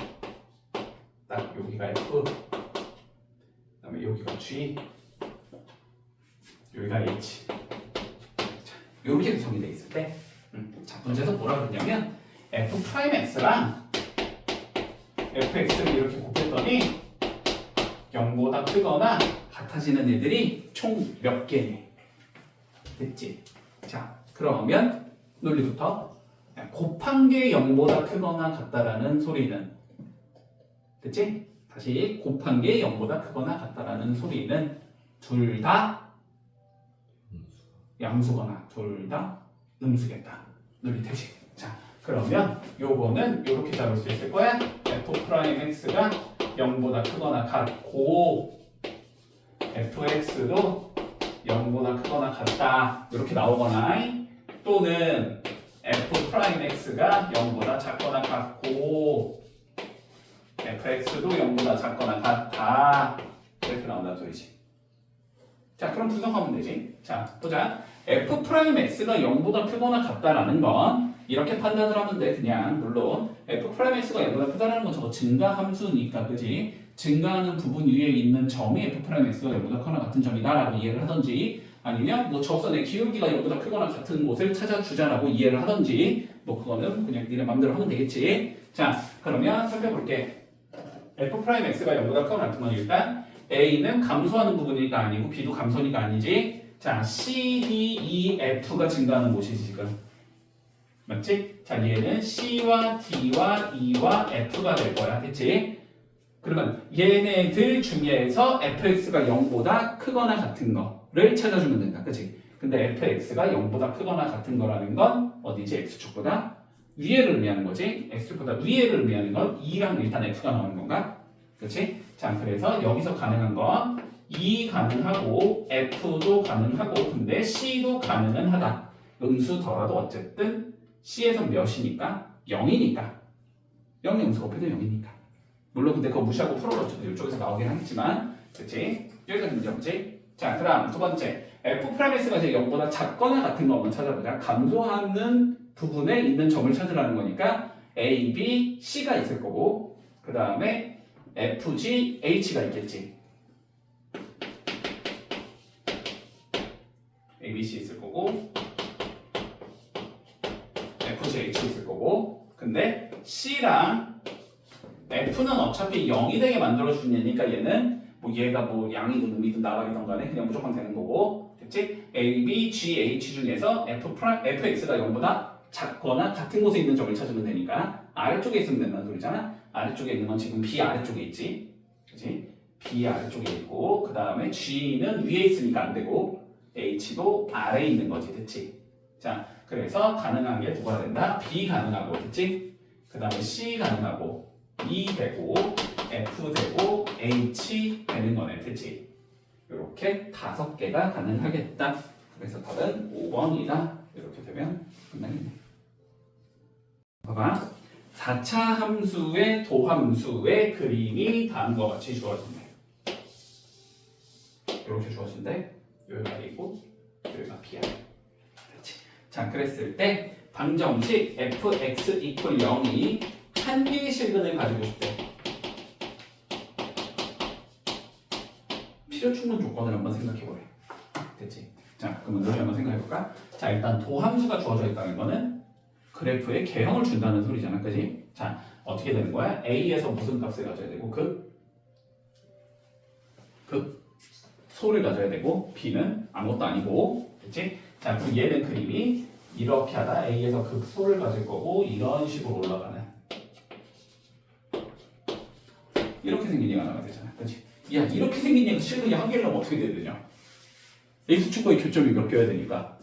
딱 여기가 F 그다음에 여기가 G 여기가 H 자, 이렇게 구성이 돼 있을 때 자, 문제에서 뭐라 그러냐면 F'X랑 fx를 이렇게 곱했더니 0보다 크거나 같아지는 애들이 총 몇 개니? 됐지? 자, 그러면 논리부터 곱한 게 0보다 크거나 같다라는 소리는 됐지? 다시 곱한 게 0보다 크거나 같다라는 소리는 둘 다 양수거나 둘 다 음수겠다. 누리되지. 자, 그러면 요거는 이렇게 잡을 수 있을 거야. f'x가 0보다 크거나 같고 fx도 0보다 크거나 같다. 이렇게 나오거나 또는 f'x가 0보다 작거나 같고 fx도 0보다 작거나 같다. 이렇게 나온다는 소리지. 자, 그럼 분석하면 되지. 자, 보자. f'x가 0보다 크거나 같다라는 건 이렇게 판단을 하면 돼. 그냥 물론 f'x가 0보다 크다라는 건 저거 증가함수니까, 그지? 증가하는 부분 위에 있는 점이 f'x가 0보다 크거나 같은 점이다라고 이해를 하던지, 아니면 뭐 저선의 기울기가 0보다 크거나 같은 곳을 찾아주자라고 이해를 하던지, 뭐 그거는 그냥 니네 맘대로 하면 되겠지. 자, 그러면 살펴볼게. f'x가 0보다 크거나 같은 건 일단 A는 감소하는 부분이니까 아니고 B도 감소니까 아니지. 자, C, D, E, F가 증가하는 곳이지 지금. 맞지? 자, 얘는 C와 D와 E와 F가 될 거야. 됐지? 그러면 얘네들 중에서 fx가 0보다 크거나 같은 거를 찾아주면 된다. 그치? 근데 fx가 0보다 크거나 같은 거라는 건 어디지? x축보다 위에를 의미하는 거지. x축보다 위에를 의미하는 건 2랑 일단 f가 나오는 건가? 그치? 자, 그래서 여기서 가능한 건 2 가능하고 f도 가능하고 근데 c도 가능은 하다. 음수더라도 어쨌든 c에서 몇이니까? 0이니까. 0의 음수가 곱해도 0이니까. 물론 근데 그거 무시하고 풀어도 이쪽에서 나오긴 하겠지만, 그치? 여기서 문제 없지? 자, 그 다음 두 번째. f'x가 이제 0보다 작거나 같은 거 한번 찾아보자. 감소하는 부분에 있는 점을 찾으라는 거니까 a, b, c가 있을 거고, 그 다음에 f, g, h가 있겠지. a, b, c 있을 거고, f, g, h 있을 거고, 근데 c랑 f는 어차피 0이 되게 만들어준 얘니까 얘는 뭐 얘가 뭐 양이든 음이든 나발이든 간에 그냥 무조건 되는 거고, 됐지? A, B, G, H 중에서 fx가 0보다 작거나 같은 곳에 있는 점을 찾으면 되니까 아래쪽에 있으면 된다는 소리잖아. 아래쪽에 있는 건 지금 B 아래쪽에 있지, 그치? B 아래쪽에 있고, 그 다음에 G는 위에 있으니까 안 되고 H도 아래에 있는 거지, 됐지? 자, 그래서 가능한 게 누가 된다? B 가능하고, 됐지? 그 다음에 C 가능하고 E 되고 F 되고 H 되는 거네, 그치? 이렇게 5개가 가능하겠다. 그래서 답은 5번이다. 이렇게 되면 끝나겠네. 봐봐. 4차 함수의 도함수의 그림이 다음과 같이 주어진대. 이렇게 주어진대. 여기가 A고 여기가 B야. 그렇지? 자, 그랬을 때 방정식 fx equal 0이 한 개의 실근을 가지고 싶대. 필요 충분 조건을 한번 생각해보래. 됐지? 자, 그러면 우리 한번 생각해볼까? 자, 일단 도함수가 주어져 있다는 거는 그래프의 개형을 준다는 소리잖아, 그지? 자, 어떻게 되는 거야? A에서 무슨 값을 가져야 되고 소를 가져야 되고 B는 아무것도 아니고, 됐지? 자, 그럼 얘는 그림이 이렇게 하다 A에서 극소를 가질 거고 이런 식으로 올라가는 이렇게 생긴 얘가 나와야 되잖아, 그렇지? 야, 이렇게 생긴 얘가 실근이 한 개를 넣으면 어떻게 돼야 되냐? x축과의 교점이 몇 개여야 되니까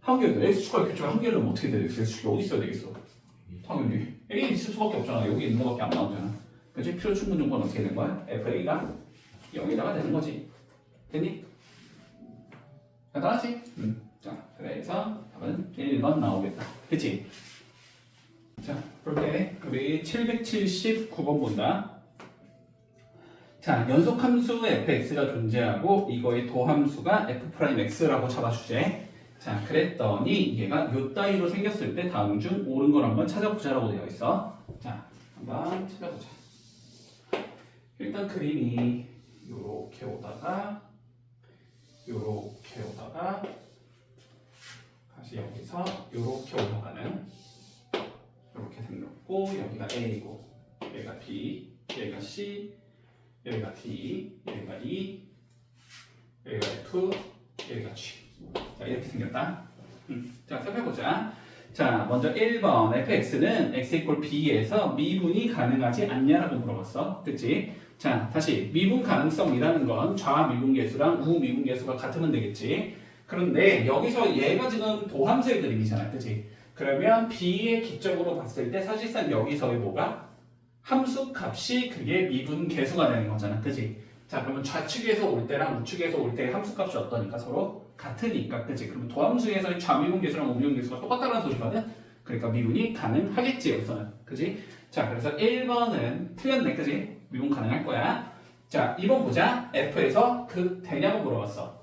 한 개여야 돼. x축과의 교점이 한 개를 넣으면 어떻게 돼야 돼? x축이 어디 있어야 되겠어? 당연히 A 있을 수밖에 없잖아. 여기 있는 거밖에 안 나오잖아. 그렇지? 필요 충분 조건은 어떻게 된 거야? FA가 0에다가 되는 거지. 됐니? 간단하지? 자, 그래서 답은 1번 나오겠다. 그치? 자, 볼게. 우리 779번 본다. 자, 연속함수 fx가 존재하고 이거의 도함수가 f'x라고 잡아주제. 자, 그랬더니 얘가 요 따위로 생겼을 때 다음 중 옳은 걸 한번 찾아보자라고 되어 있어. 자, 한번 찾아보자. 일단 그림이 요렇게 오다가 요렇게 오다가 다시 여기서 요렇게 올라가는 이렇게 생겼고, 여기가 A고 여기가 B, 여기가 C, 여기가 D, 여기가 E, 여기가 F, 여기가 G. 자, 이렇게 생겼다. 자, 살펴보자. 자, 먼저 1번 fx는 x equal b에서 미분이 가능하지 않냐라고 물어봤어. 그치? 자, 다시 미분 가능성이라는 건 좌미분계수랑 우미분계수가 같으면 되겠지. 그런데 여기서 얘가 지금 도함수의 그림이잖아, 그치? 그러면 b의 기점으로 봤을 때 사실상 여기서의 뭐가? 함수 값이 그게 미분 계수가 되는 거잖아, 그치? 자, 그러면 좌측에서 올 때랑 우측에서 올 때의 함수 값이 어떠니까? 서로 같으니까, 그치? 그러면 도함수에서의 좌미분 계수랑 우미분 계수가 똑같다는 소리거든? 그러니까 미분이 가능하겠지, 여기서는. 그치? 자, 그래서 1번은 틀렸네, 그치? 미분 가능할 거야. 자, 2번 보자. F에서 되냐고 물어봤어.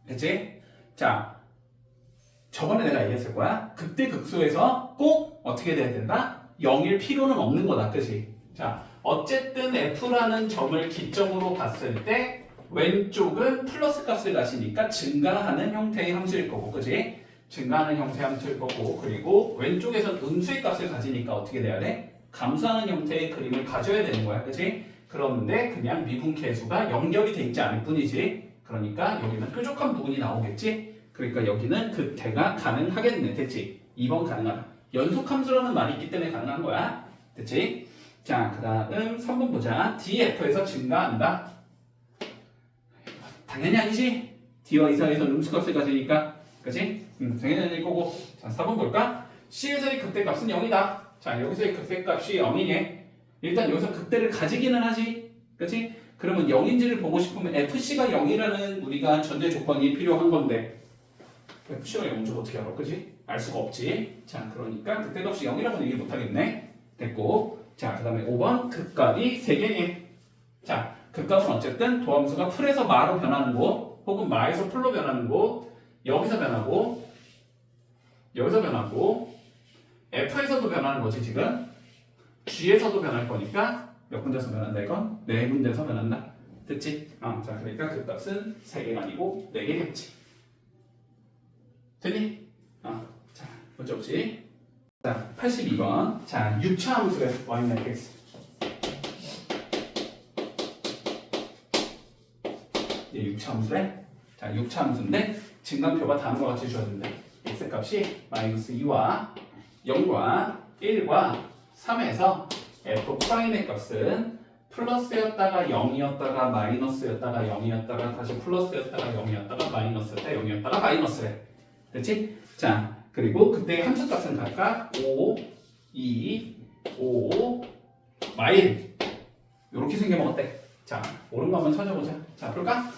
그치? 자, 저번에 내가 얘기했을 거야. 극대 극소에서 꼭 어떻게 돼야 된다? 0일 필요는 없는 거다, 그치? 자, 어쨌든 F라는 점을 기점으로 봤을 때 왼쪽은 플러스 값을 가시니까 증가하는 형태의 함수일 거고, 그치? 증가하는 형태의 함수일 거고, 그리고 왼쪽에선 음수의 값을 가지니까 어떻게 돼야 돼? 감소하는 형태의 그림을 가져야 되는 거야, 그치? 그런데 그냥 미분 계수가 연결이 돼 있지 않을 뿐이지. 그러니까 여기는 뾰족한 부분이 나오겠지? 그러니까 여기는 극대가 가능하겠네, 됐지? 2번 가능하다. 연속함수라는 말이 있기 때문에 가능한 거야, 됐지? 자, 그 다음 3번 보자. df에서 증가한다. 당연히 아니지? d와 이상에서 음수값을 가지니까, 그치? 당연히 아닐 거고. 자, 4번 볼까? c에서의 극대값은 0이다. 자, 여기서의 극대값이 0이네. 일단 여기서 극대를 가지기는 하지, 그치? 그러면 0인지를 보고 싶으면 fc가 0이라는 우리가 전제 조건이 필요한 건데 fc가 0인 줄 어떻게 알아, 그치? 알 수가 없지. 자, 그러니까 극대값이 0이라고는 얘기 못하겠네. 됐고. 자, 그 다음에 5번 극값이 3개네. 자, 극값은 어쨌든 도함수가 풀에서 마로 변하는 곳 혹은 마에서 풀로 변하는 곳, 여기서 변하고 여기서 변하고 f에서도 변하는 거지. 지금 g에서도 변할 거니까 몇 군데서 변한다 이건? 4군데서 변한다. 됐지? 자, 그러니까 극값은 3개가 아니고 4개겠지. 됐니? 자, 문제 없지? 자, 82번. 자, 6차 함수래. y 매트릭스. 예, 6차 함수래. 자, 6차 함수인데 증간표가 다음과 같이 주어진다. x 값이 -2와 0과 1과 3에서 f 프라임의 값은 플러스였다가 0이었다가 마이너스였다가 0이었다가 다시 플러스였다가 0이었다가 마이너스였다가 0이었다가 마이너스래. 됐지? 자, 그리고 그때 함수 값은 각각 5, 2, 5, 마일 이렇게 생겨먹었대. 자, 옳은 거 한번 찾아보자. 자, 볼까?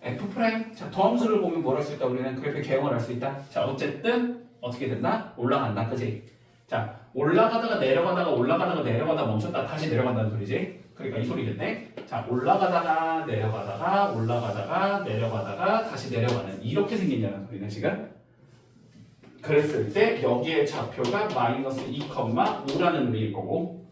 f 프라임. 자, 더함수를 보면 뭘 할 수 있다? 우리는 그래프 개형을 할 수 있다. 자, 어쨌든 어떻게 된다? 올라간다, 그지? 자, 올라가다가 내려가다가 올라가다가 내려가다 멈췄다 다시 내려간다는 소리지. 그러니까 이 소리겠네. 자, 올라가다가 내려가다가 올라가다가 내려가다가 다시 내려가는 이렇게 생긴다는 소리네 지금. 그랬을 때 여기에 좌표가 -2,5라는 의미일 거고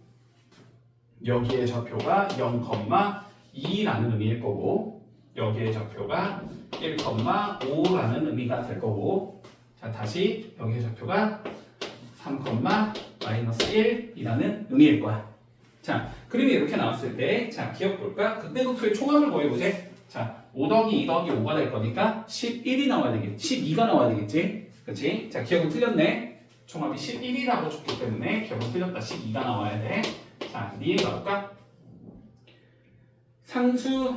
여기에 좌표가 0,2라는 의미일 거고 여기에 좌표가 1,5라는 의미가 될 거고. 자, 다시 여기에 좌표가 3,-1이라는 의미일 거야. 자, 그림이 이렇게 나왔을 때, 자, 기억 볼까? 극대극소의 총합을 구해보세. 자, 5 더하기 2 더하기 5가 될 거니까 11이 나와야 되겠지. 12가 나와야 되겠지. 그치? 자, 기억은 틀렸네. 총합이 11이라고 줬기 때문에 기억은 틀렸다. 12가 나와야 돼. 자, 니에 가볼까? 상수,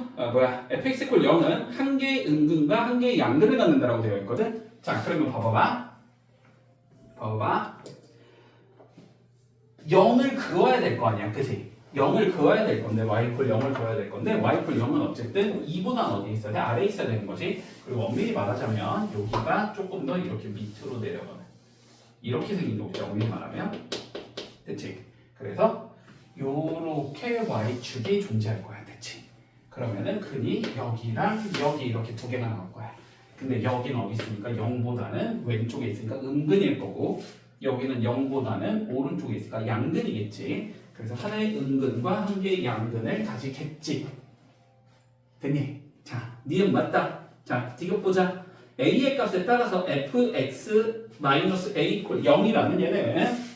fx = 0은 한 개의 음근과 한 개의 양근을 갖는다라고 되어 있거든? 자, 그러면 봐봐. 0을 그어야 될 거 아니야, 그치? 0을 그어야 될 건데, y = 0을 그어야 될 건데, y = 0은 어쨌든 2보단 어디에 있어야 돼? 아래에 있어야 되는 거지. 그리고 엄밀히 말하자면 여기가 조금 더 이렇게 밑으로 내려가는 이렇게 생긴 거죠, 엄밀히 말하면. 됐지? 그래서 요렇게 y축이 존재할 거야, 됐지? 그러면은 근이 여기랑 여기 이렇게 두 개가 나올 거야. 근데 여기는 어디 있으니까 0보다는 왼쪽에 있으니까 음근일 거고 여기는 0보다는 오른쪽에 있으니까 양근이겠지. 그래서 하나의 음근과 한 개의 양근을 가지겠지. 됐니? 자, 니은 맞다. 자, 이거 보자. a의 값에 따라서 fx-a = 0이라는 얘는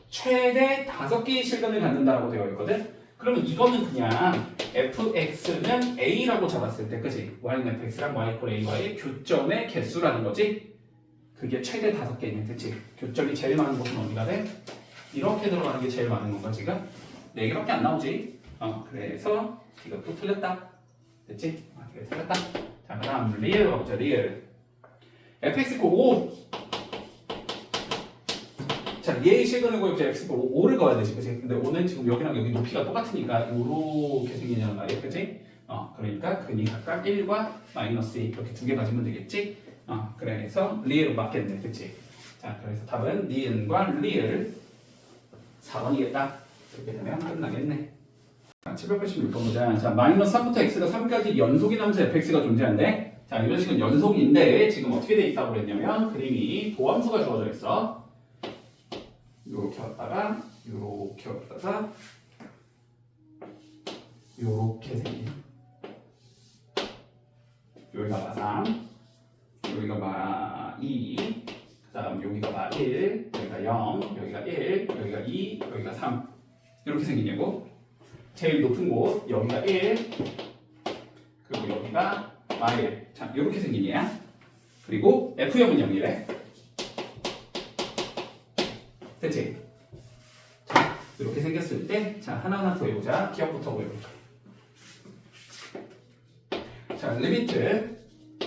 최대 5개의 실근을 갖는다라고 되어 있거든. 그러면 이거는 그냥 fx는 a라고 잡았을 때, 그치? y는 fx랑 y = a와의 교점의 개수라는 거지? 그게 최대 5개냐, 그치? 교점이 제일 많은 곳은 어디가 돼? 이렇게 들어가는 게 제일 많은 건가, 지금? 4개밖에 안 나오지? 그래서 이것도 틀렸다. 됐지? 이거 틀렸다. 자, 그 다음 리얼 가보자. 리얼. fx 고 5. 자, 얘의 실근을 구해보자. fx 고 5를 그어야 되지, 그치? 근데 5는 지금 여기랑 여기 높이가 똑같으니까 요렇게 생기냐는 말이야, 그치? 그러니까 근이 각각 1과 마이너스 2 이렇게 두 개 가지면 되겠지? 그래서 리얼로 맞겠네, 그치? 자, 그래서 답은 니은과 리얼 4번이겠다. 이렇게 되면 끝나겠네. 786번 보자. 자, 마이너스 3부터 x가 3까지 연속인 함수 fx가 존재한대. 자, 이런 식은 연속인데 지금 어떻게 돼 있다고 그랬냐면 그림이 도함수가 주어져 있어. 요렇게 왔다가 요렇게 왔다가 요렇게 생긴. 여기가 마 3, 여기가 마 2, 그 다음 여기가 마 1, 여기가 0, 여기가 1, 여기가 2, 여기가 3 이렇게 생기냐고. 제일 높은 곳 여기가 1, 그리고 여기가 마 1. 자, 이렇게 생긴 얘야. 그리고 F형은 0이래. 됐지? 자, 이렇게 생겼을 때, 자, 하나하나 구해보자. 기억부터 구해보자. 자, 리미트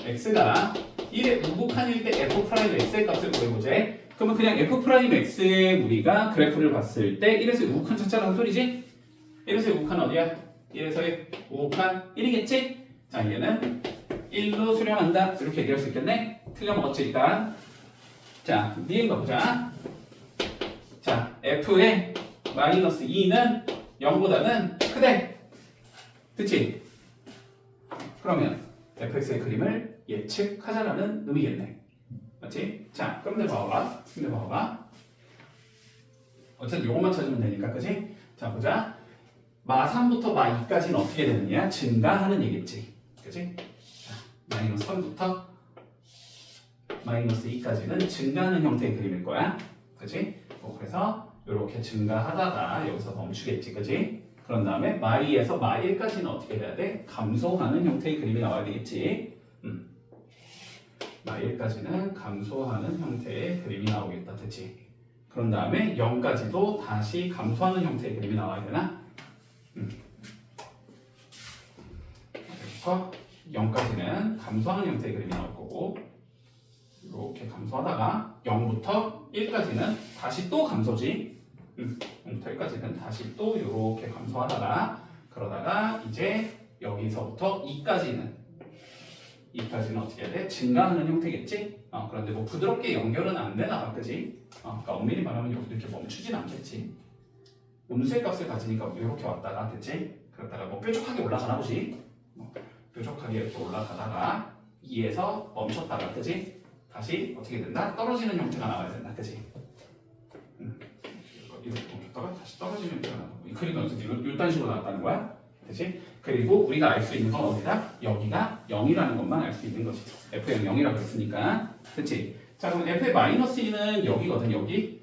x가 1에 우극한일 때 f'x의 값을 구해보자. 그러면 그냥 f'x의 우리가 그래프를 봤을 때 1에서 우극한 찾자라는 소리지? 1에서의 우극한 어디야? 1에서의 우극한 1이겠지? 자, 얘는 1로 수렴한다. 이렇게 얘기할 수 있겠네? 틀려먹었지, 일단. 자, 니은 가보자. 자, f의 마이너스 2는 0보다는 크대. 그치? 그러면 fx의 그림을 예측하자라는 의미겠네. 맞지? 자, 그런데 봐봐. 어쨌든 요것만 찾으면 되니까, 그치? 자, 보자. 마 3부터 마 2까지는 어떻게 되느냐? 증가하는 얘기겠지. 그치? 자, 마이너스 3부터 마이너스 2까지는 증가하는 형태의 그림일 거야. 그치? 그래서 이렇게 증가하다가 여기서 멈추겠지. 그치? 그런 다음에 마 2에서 마 1까지는 어떻게 돼야 돼? 감소하는 형태의 그림이 나와야 되겠지. 마 1까지는 감소하는 형태의 그림이 나오겠다. 그치? 그런 다음에 0까지도 다시 감소하는 형태의 그림이 나와야 되나? 그래서 0까지는 감소하는 형태의 그림이 나올 거고 이렇게 감소하다가 0부터 1까지는 다시 또 감소지. 0부터 1까지는 다시 또 이렇게 감소하다가 그러다가 이제 여기서부터 2까지는 어떻게 해야 돼? 증가하는 형태겠지? 그런데 뭐 부드럽게 연결은 안 되나, 그지? 그러니까 엄밀히 말하면 여기도 이렇게 멈추진 않겠지. 음수의 값을 가지니까 이렇게 왔다가, 됐지? 그러다가 뭐 뾰족하게 올라가나 보지? 뾰족하게 이렇게 올라가다가 2에서 멈췄다가, 그지? 다시 어떻게 된다? 떨어지는 형태가 나와야 된다, 그지? 이렇게 멈췄다가 다시 떨어지는 형태가 나와. 그러니까 이런 식으로 나왔다는 거야, 그지? 그리고 우리가 알 수 있는 건 어디다? 여기가 0이라는 것만 알 수 있는 거지. f는 0이라고 했으니까, 그치? 자, 그럼 f의 마이너스 2는 여기거든, 여기.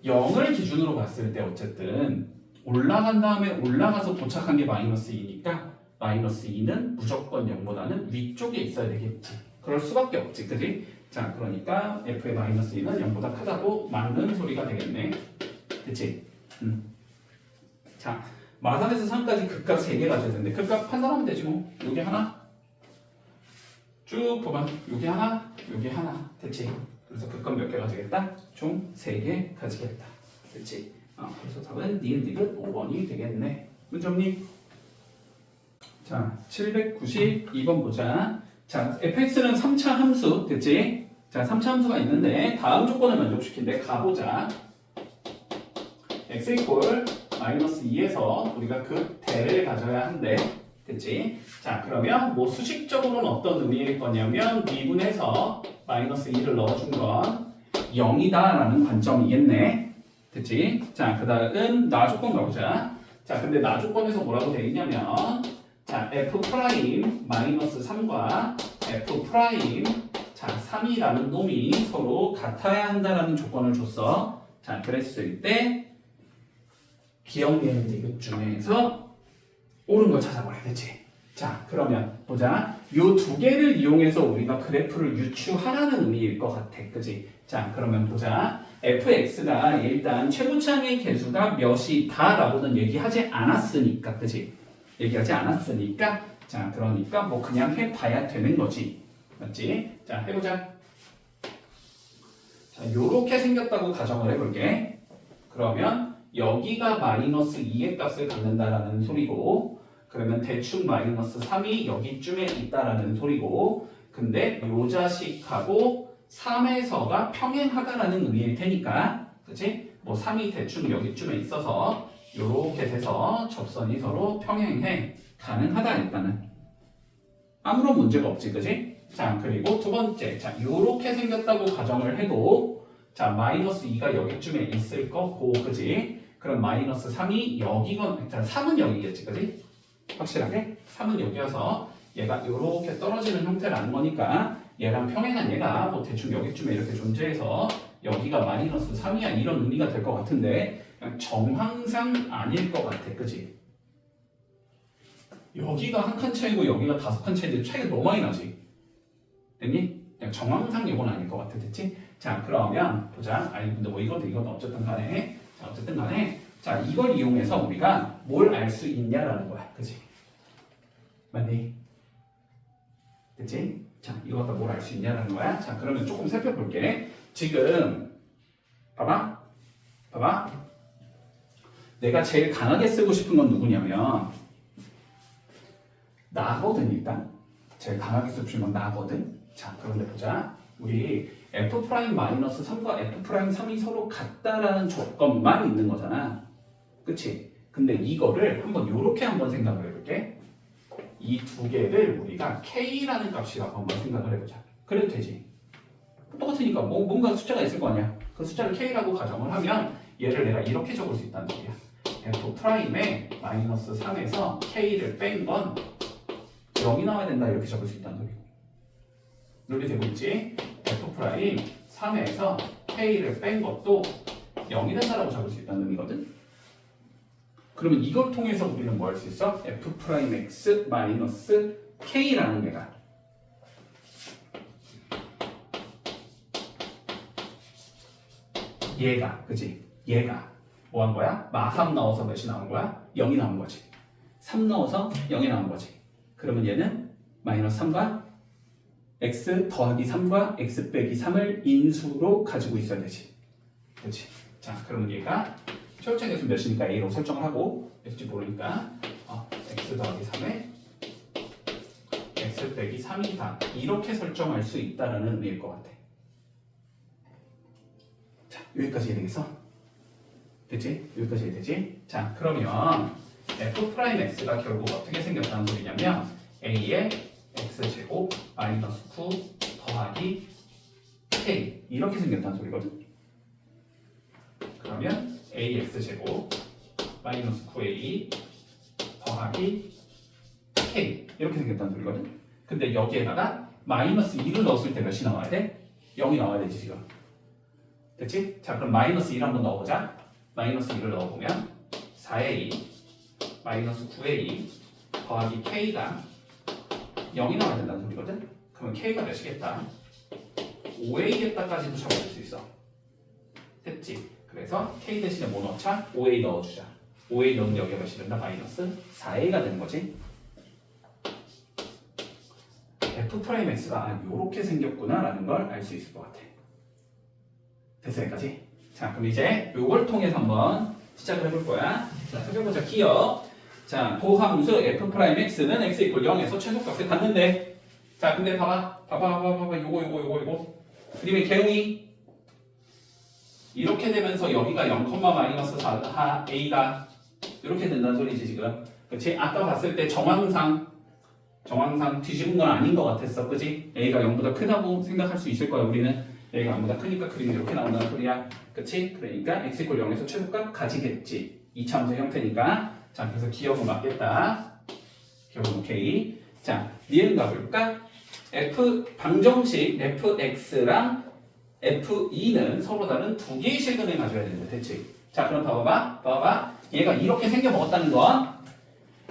0을 기준으로 봤을 때 어쨌든 올라간 다음에 올라가서 도착한 게 마이너스 2니까 마이너스 2는 무조건 0보다는 위쪽에 있어야 되겠지. 그럴 수밖에 없지, 그지? 자, 그러니까 f의 마이너스 2는 0보다 크다고 맞는 소리가 되겠네. 그치? 자, 마3에서 3까지 극값 3개 가져야 되는데 극값 판단하면 되지 뭐. 여기 하나 쭉 보면 여기 하나 여기 하나. 됐지? 그래서 극값 몇 개 가지겠다? 총 3개 가지겠다. 됐지? 그래서 답은 니은 5번이 되겠네. 문제 없니? 자, 792번 보자. 자, fx는 3차 함수, 됐지? 자, 3차 함수가 있는데 다음 조건을 만족시킨대. 가보자. x 이퀄 마이너스 2에서 우리가 그 대를 가져야 한대. 됐지? 자, 그러면 뭐 수식적으로는 어떤 의미일 거냐면 미분해서 마이너스 2를 넣어준 건 0이다 라는 관점이겠네. 됐지? 자, 그 다음 나 조건 가보자. 자, 근데 나 조건에서 뭐라고 되어 있냐면 자, f 프라임 마이너스 3과 f 프라임 자, 3이라는 놈이 서로 같아야 한다라는 조건을 줬어. 자, 그랬을 때 기억되는 디귿 중에서 옳은 걸 찾아버려야 되지. 자, 그러면 보자. 요 두 개를 이용해서 우리가 그래프를 유추하라는 의미일 것 같아. 그지? 자, 그러면 보자. fx가 일단 최고차항의 개수가 몇이다라고는 얘기하지 않았으니까, 그치? 얘기하지 않았으니까, 자, 그러니까 뭐 그냥 해봐야 되는 거지. 맞지? 자, 해보자. 자, 요렇게 생겼다고 가정을 해볼게. 그러면 여기가 마이너스 2의 값을 갖는다라는 소리고, 그러면 대충 마이너스 3이 여기쯤에 있다라는 소리고, 근데 요 자식하고 3에서가 평행하다라는 의미일 테니까, 그치? 뭐 3이 대충 여기쯤에 있어서 요렇게 돼서 접선이 서로 평행해. 가능하다 일단은. 아무런 문제가 없지, 그치? 자, 그리고 두 번째, 자, 요렇게 생겼다고 가정을 해도, 자, 마이너스 2가 여기쯤에 있을 거고, 그치? 그럼 마이너스 3이 여기건, 자, 3은 여기겠지, 그치? 확실하게? 3은 여기여서 얘가 요렇게 떨어지는 형태라는 거니까 얘랑 평행한 얘가 뭐 대충 여기쯤에 이렇게 존재해서 여기가 마이너스 3이야 이런 의미가 될 것 같은데 그냥 정황상 아닐 것 같아, 그치? 여기가 한 칸 차이고 여기가 5칸 차이인데 차이가 너무 많이 나지? 됐니? 그냥 정황상 이건 아닐 것 같아, 됐지? 자, 그러면 보자. 아니 근데 뭐 이것도 어쨌든 간에, 자, 어쨌든 간에, 자, 이걸 이용해서 우리가 뭘 알 수 있냐라는 거야, 그치? 맞니? 됐지? 자, 이거 갖다 뭘 알 수 있냐라는 거야. 자, 그러면 조금 살펴볼게. 지금 봐봐. 내가 제일 강하게 쓰고 싶은 건 누구냐면 나거든. 일단 제일 강하게 쓰고 싶은 건 나거든. 자, 그런데 보자. 우리 f'-3과 f'-3이 서로 같다라는 조건만 있는 거잖아. 그치? 근데 이거를 이렇게 한번 생각을 해볼게. 이 두 개를 우리가 k라는 값이라고 한번 생각을 해보자. 그래도 되지. 똑같으니까 뭔가 숫자가 있을 거 아니야. 그 숫자를 k라고 가정을 하면 얘를 내가 이렇게 적을 수 있다는 소리야. f'의 마이너스 3에서 k를 뺀 건 0이 나와야 된다 이렇게 적을 수 있다는 소리고. 논리 되고 있지? f'3에서 k를 뺀 것도 0이 된다라고 적을 수 있다는 의미거든. 그러면 이걸 통해서 우리는 뭐 할 수 있어? f'x 마이너스 k라는 얘가 그치? 얘가 뭐 한 거야? 마3 넣어서 몇이 나온 거야? 0이 나온 거지. 3 넣어서 0이 나온 거지. 그러면 얘는 마이너스 3과 x 더하기 3과 x 빼기 3을 인수로 가지고 있어야 되지. 그치? 자, 그러면 얘가 최고차 계수 몇이니까 a로 설정을 하고 몇인지 모르니까 x 더하기 3에 x 빼기 3이다 이렇게 설정할 수 있다는 의미일 것 같아. 자, 여기까지 해야 되겠어? 됐지? 여기까지 해야 되지? 자, 그러면 f'x가 결국 어떻게 생겼다는 소리냐면 a의 x제곱 마이너스 9 더하기 k 이렇게 생겼다는 소리거든. 그러면 ax제곱 마이너스 9a 더하기 k 이렇게 생겼다는 소리거든. 근데 여기에다가 마이너스 2를 넣었을 때 몇이 나와야 돼? 0이 나와야 되지 지금. 됐지? 자, 그럼 마이너스 2를 한번 넣어보자. 마이너스 2를 넣어보면 4a 마이너스 9a 더하기 k가 0이 나와야 된다는 소리거든. 그러면 k가 몇이겠다? 5a겠다까지도 적어줄 수 있어. 됐지? 그래서 k 대신에 뭐 넣자? 5a 넣어주자. 5a 넣으면 여기가 몇이 된다? 마이너스 4a가 되는 거지. f'x가 이렇게 생겼구나 라는 걸 알 수 있을 것 같아. 됐어 여기까지? 자, 그럼 이제 요걸 통해서 한번 시작을 해볼 거야. 자, 살펴보자. 기억. 자, 도함수 f'x는 x = 0에서 최소값을 갖는데, 자, 근데 봐봐. 요거. 그림의 개용이 이렇게 되면서 여기가 0, 마이너스 4a다. 이렇게 된다는 소리지 지금. 그치? 아까 봤을 때 정황상 뒤집은 건 아닌 것 같았어. 그치? a가 0보다 크다고 생각할 수 있을 거야. 우리는 a가 0보다 크니까 그림이 이렇게 나온다는 소리야. 그치? 그러니까 x = 0에서 최소값 가지겠지. 2차함수 형태니까. 자, 그래서 기억은 맞겠다. 기억은 오케이. 자, 니은 가볼까? 방정식 fx랑 f2는 서로 다른 두 개의 실근을 가져야 되는데, 됐지? 자, 그럼 봐봐. 얘가 이렇게 생겨 먹었다는 건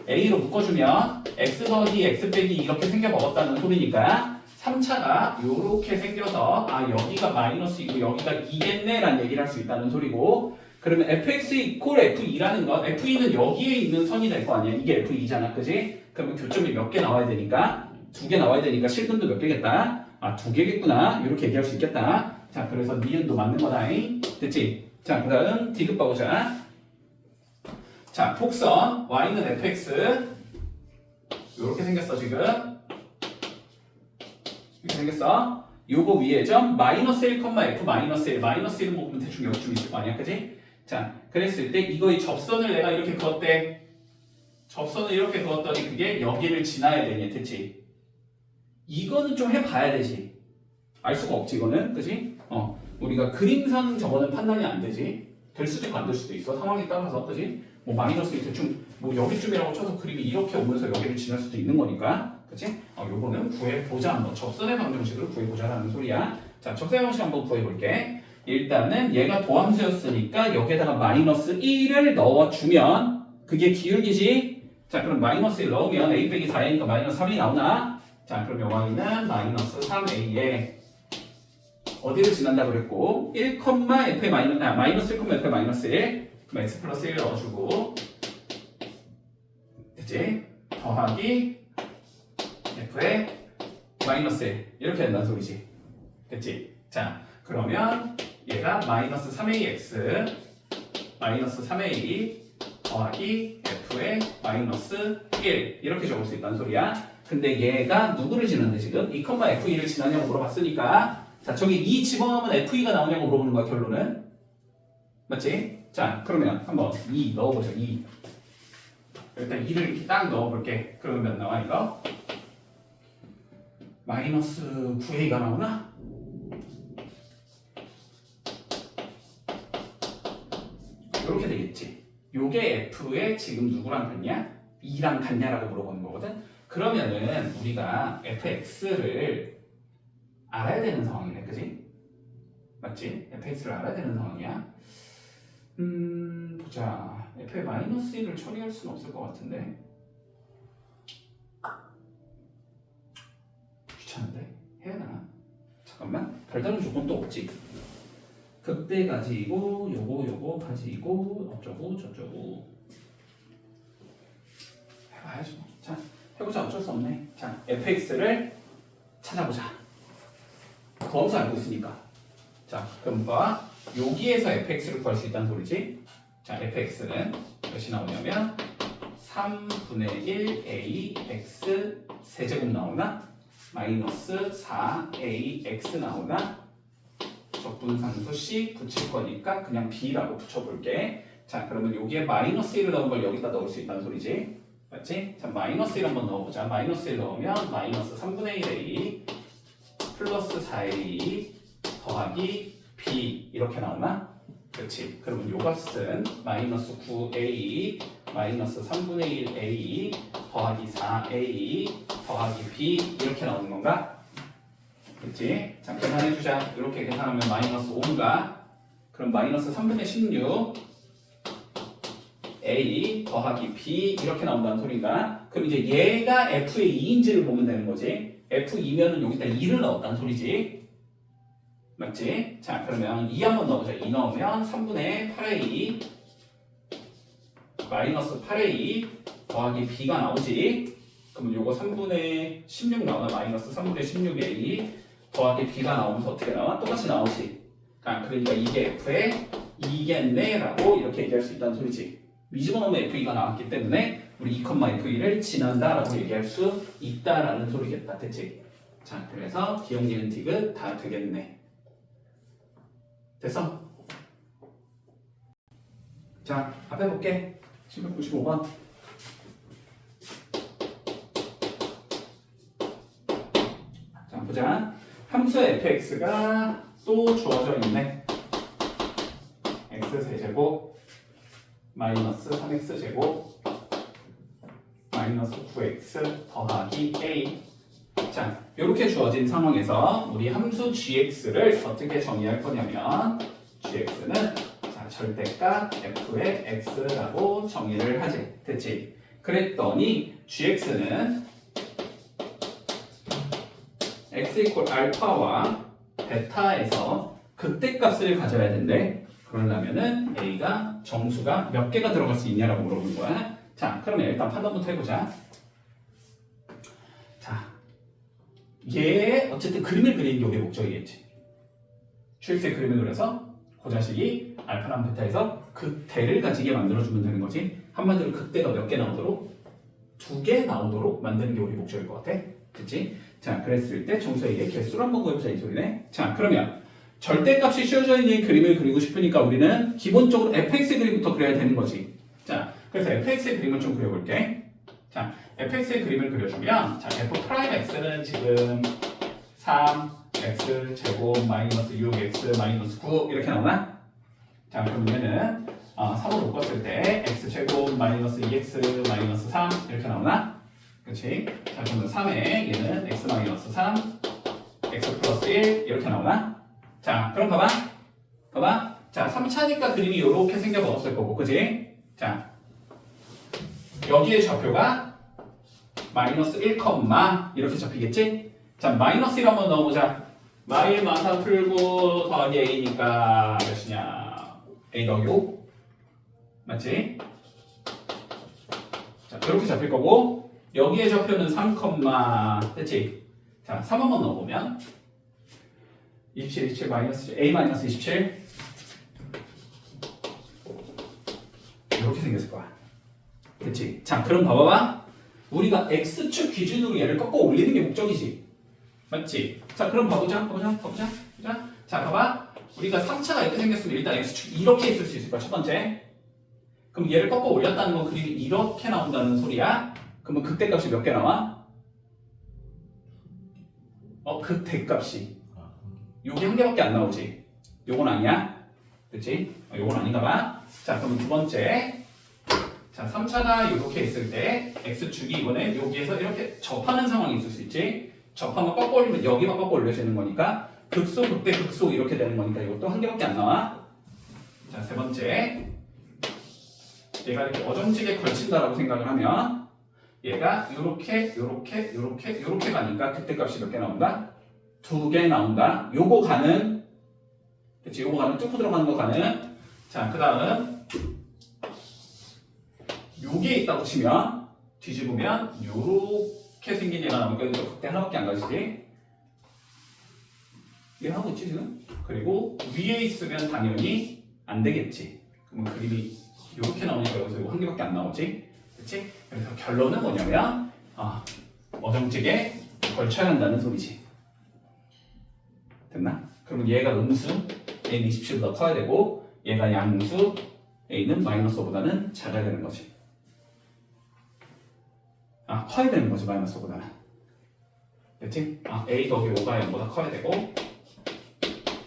a로 묶어주면 x 더하기 x 빼기 이렇게 생겨 먹었다는 소리니까 3차가 요렇게 생겨서 아 여기가 마이너스이고 여기가 2겠네 라는 얘기를 할 수 있다는 소리고 그러면 fx 이퀄 f2라는 건 f2는 여기에 있는 선이 될 거 아니야. 이게 f2잖아. 그지? 그러면 교점이 몇 개 나와야 되니까 2개 나와야 되니까 실근도 몇 개겠다. 아 2개겠구나. 이렇게 얘기할 수 있겠다. 자 그래서 니은도 맞는 거다잉. 됐지? 자 그 다음 디귿 봐보자. 자 곡선 y는 fx 요렇게 생겼어 지금. 이렇게 생겼어. 요거 위에 점 마이너스 1, f 마이너스 1 마이너스 1은 보면 대충 여기쯤 있을 거 아니야. 그지? 자 그랬을 때 이거의 접선을 내가 이렇게 그었대. 접선을 이렇게 그었더니 그게 여기를 지나야 되니. 됐지? 이거는 좀 해봐야 되지. 알 수가 없지 이거는. 그지? 우리가 그림상 저거는 판단이 안 되지. 될 수도 있고 안 될 수도 있어. 상황에 따라서. 그지? 뭐 마이너스 1 대충 뭐 여기쯤이라고 쳐서 그림이 이렇게 오면서 여기를 지날 수도 있는 거니까. 그치? 요거는 구해보자. 한번 접선의 방정식을 구해보자라는 소리야. 자, 접선의 방정식 한번 구해볼게. 일단은 얘가 도함수였으니까 여기에다가 마이너스 1을 넣어주면 그게 기울기지? 자, 그럼 마이너스 1 넣으면 a 빼기 4a니까 마이너스 3이 나오나? 자, 그럼 y는 마이너스 3a에 어디를 지난다 그랬고 1, f의 마이너스 1, f의 마이너스 1 그럼 x 플러스 1 넣어주고 됐지? 더하기 f의 마이너스 1 이렇게 된다는 소리지. 됐지? 자 그러면 얘가 마이너스 3ax 마이너스 3a 더하기 f의 마이너스 1 이렇게 적을 수 있다는 소리야. 근데 얘가 누구를 지는데 지금 2, f2를 지나냐고 물어봤으니까 자 저기 2 집어넣으면 f2가 나오냐고 물어보는 거야 결론은. 맞지? 자 그러면 한번 2 넣어보자. 2 일단 2를 이렇게 딱 넣어볼게. 그러면 몇 나와 이거? 마이너스 9a가 나오나? 이렇게 되겠지. 요게 f에 지금 누구랑 같냐? 2랑 같냐라고 물어보는 거거든. 그러면은 우리가 fx를 알아야 되는 상황이네. 그지? 맞지? fx를 알아야 되는 상황이야. 보자. f의 마이너스 1을 처리할 수는 없을 것 같은데. 귀찮은데? 해야 되나? 잠깐만. 별다른 조건도 없지. 그때 가지고 요거 가지고 어쩌고 저쩌고 해봐야죠. 자 해보자. 어쩔 수 없네. 자 fx를 찾아보자. 검수 알고 있으니까. 자 그럼 봐. 여기에서 fx를 구할 수 있다는 소리지. 자 fx는 몇이 나오냐면 3분의 1 a x 세제곱 나오나? 마이너스 4ax 나오나? 적분상수 C 붙일 거니까 그냥 B라고 붙여볼게. 자 그러면 여기에 마이너스 1을 넣은 걸 여기다 넣을 수 있다는 소리지. 맞지? 자 마이너스 1 한번 넣어보자. 마이너스 1 넣으면 마이너스 3분의 1a 플러스 4a 더하기 B 이렇게 나오나? 그렇지. 그러면 요것은 마이너스 9a 마이너스 3분의 1a 더하기 4a 더하기 B 이렇게 나오는 건가? 그치? 자, 계산해주자. 이렇게 계산하면 마이너스 5인가? 그럼 마이너스 3분의 16 A 더하기 B 이렇게 나온다는 소리인가? 그럼 이제 얘가 F의 2인지를 보면 되는 거지. F2면은 여기다 2를 넣었다는 소리지. 맞지? 자, 그러면 2 한번 넣어보자. 2 넣으면 3분의 8A 마이너스 8A 더하기 B가 나오지. 그러면 요거 3분의 16 나오나? 마이너스 3분의 16A 더하기 B가 나오면서 어떻게 나와? 똑같이 나오지. 그러니까 이게 F의 2겠네 라고 이렇게 얘기할 수 있다는 소리지. 미집어넣으면 F2가 나왔기 때문에 우리 2,F2를 지난다 라고 얘기할 수 있다라는 소리겠다. 됐지? 자, 그래서 기억, 니은, 디귿 다 되겠네. 됐어? 자, 앞에 볼게. 795번. 자, 보자. 함수 fx가 또 주어져 있네. x 세제곱 마이너스 3x 제곱 마이너스 9x 더하기 a. 자, 이렇게 주어진 상황에서 우리 함수 gx를 어떻게 정의할 거냐면 gx는 자, 절대값 f의 x라고 정의를 하지. 됐지? 그랬더니 gx는 x 이퀄 알파와 베타에서 극대값을 가져야 된대. 그러려면은 a가 정수가 몇 개가 들어갈 수 있냐라고 물어보는 거야. 자, 그러면 일단 판단부터 해보자. 자, 얘 어쨌든 그림을 그리는 게 우리 목적이겠지. QX의 그림을 그려서 그 자식이 알파랑 베타에서 극대를 가지게 만들어주면 되는 거지. 한마디로 극대가 몇 개 나오도록 2개 나오도록 만드는 게 우리 목적일 것 같아. 그치? 자, 그랬을 때 정수의 개수를 한번 구해보자 이 소리네. 자, 그러면 절대값이 씌워져 있는 그림을 그리고 싶으니까 우리는 기본적으로 fx의 그림부터 그려야 되는 거지. 자, 그래서 fx의 그림을 좀 그려볼게. 자, fx의 그림을 그려주면 자, f'x는 지금 3x 제곱 마이너스 6x 마이너스 9 이렇게 나오나? 자, 그러면은 3으로 묶었을 때 x 제곱 마이너스 2x 마이너스 3 이렇게 나오나? 그렇지? 자, 그러면 3에 얘는 x 마이너스 3 x 플러스 1 이렇게 나오나? 자, 그럼 봐봐. 자, 3차니까 그림이 이렇게 생겨먹었을 거고, 그지? 자, 여기에 좌표가 마이너스 1, 이렇게 잡히겠지? 자, 마이너스 1 한번 넣어보자. 마일 마사 풀고 더하기 a니까 몇이냐? a 더하기 5? 맞지? 자, 이렇게 잡힐 거고, 여기에 좌표는 3, 됐지? 자, 3 한번 넣어보면 27 마이너스 a 마이너스 27 이렇게 생겼을 거야. 그치? 자, 그럼 봐봐봐. 우리가 x축 기준으로 얘를 꺾어 올리는 게 목적이지. 맞지? 자, 그럼 봐보자. 자, 봐봐. 우리가 3차가 이렇게 생겼으면 일단 x축 이렇게 있을 수 있을 거야. 첫 번째. 그럼 얘를 꺾어 올렸다는 건 그림이 이렇게 나온다는 소리야. 그러면 극대값이 몇 개 나와? 극대값이 요게 한 개밖에 안 나오지. 요건 아니야. 그치? 요건 아닌가 봐. 자, 그럼 두 번째. 자, 3차가 이렇게 있을 때 x축이 이번에 여기에서 이렇게 접하는 상황이 있을 수 있지. 접하면 꺾어 올리면 여기만 꺾어 올려지는 거니까 극소, 극대, 극소 이렇게 되는 거니까 이것도 한 개밖에 안 나와. 자, 세 번째. 얘가 이렇게 어정지게 걸친다라고 생각을 하면 얘가 요렇게 가니까 극대값이 몇 개 나온다? 2개 나온다. 요거 가는, 그치? 요거 가는, 뚫고 들어가는 거 가는. 자, 그 다음 요게 있다고 치면 뒤집으면 요렇게 생긴 얘가 나오니까 이거 극대 하나밖에 안 가지지. 얘 하고 있지 지금? 그리고 위에 있으면 당연히 안 되겠지. 그럼 그림이 요렇게 나오니까 여기서 이거 한 개밖에 안 나오지. 그치? 그래서 결론은 뭐냐면 어정지게 걸쳐야 한다는 소리지. 됐나? 그러면 얘가 음수 a는 27보다 커야 되고 얘가 양수 a는 마이너스 5보다는 작아야 되는 거지. 커야 되는 거지 마이너스 5보다는. 됐지? a 더하기 5가 0보다 커야 되고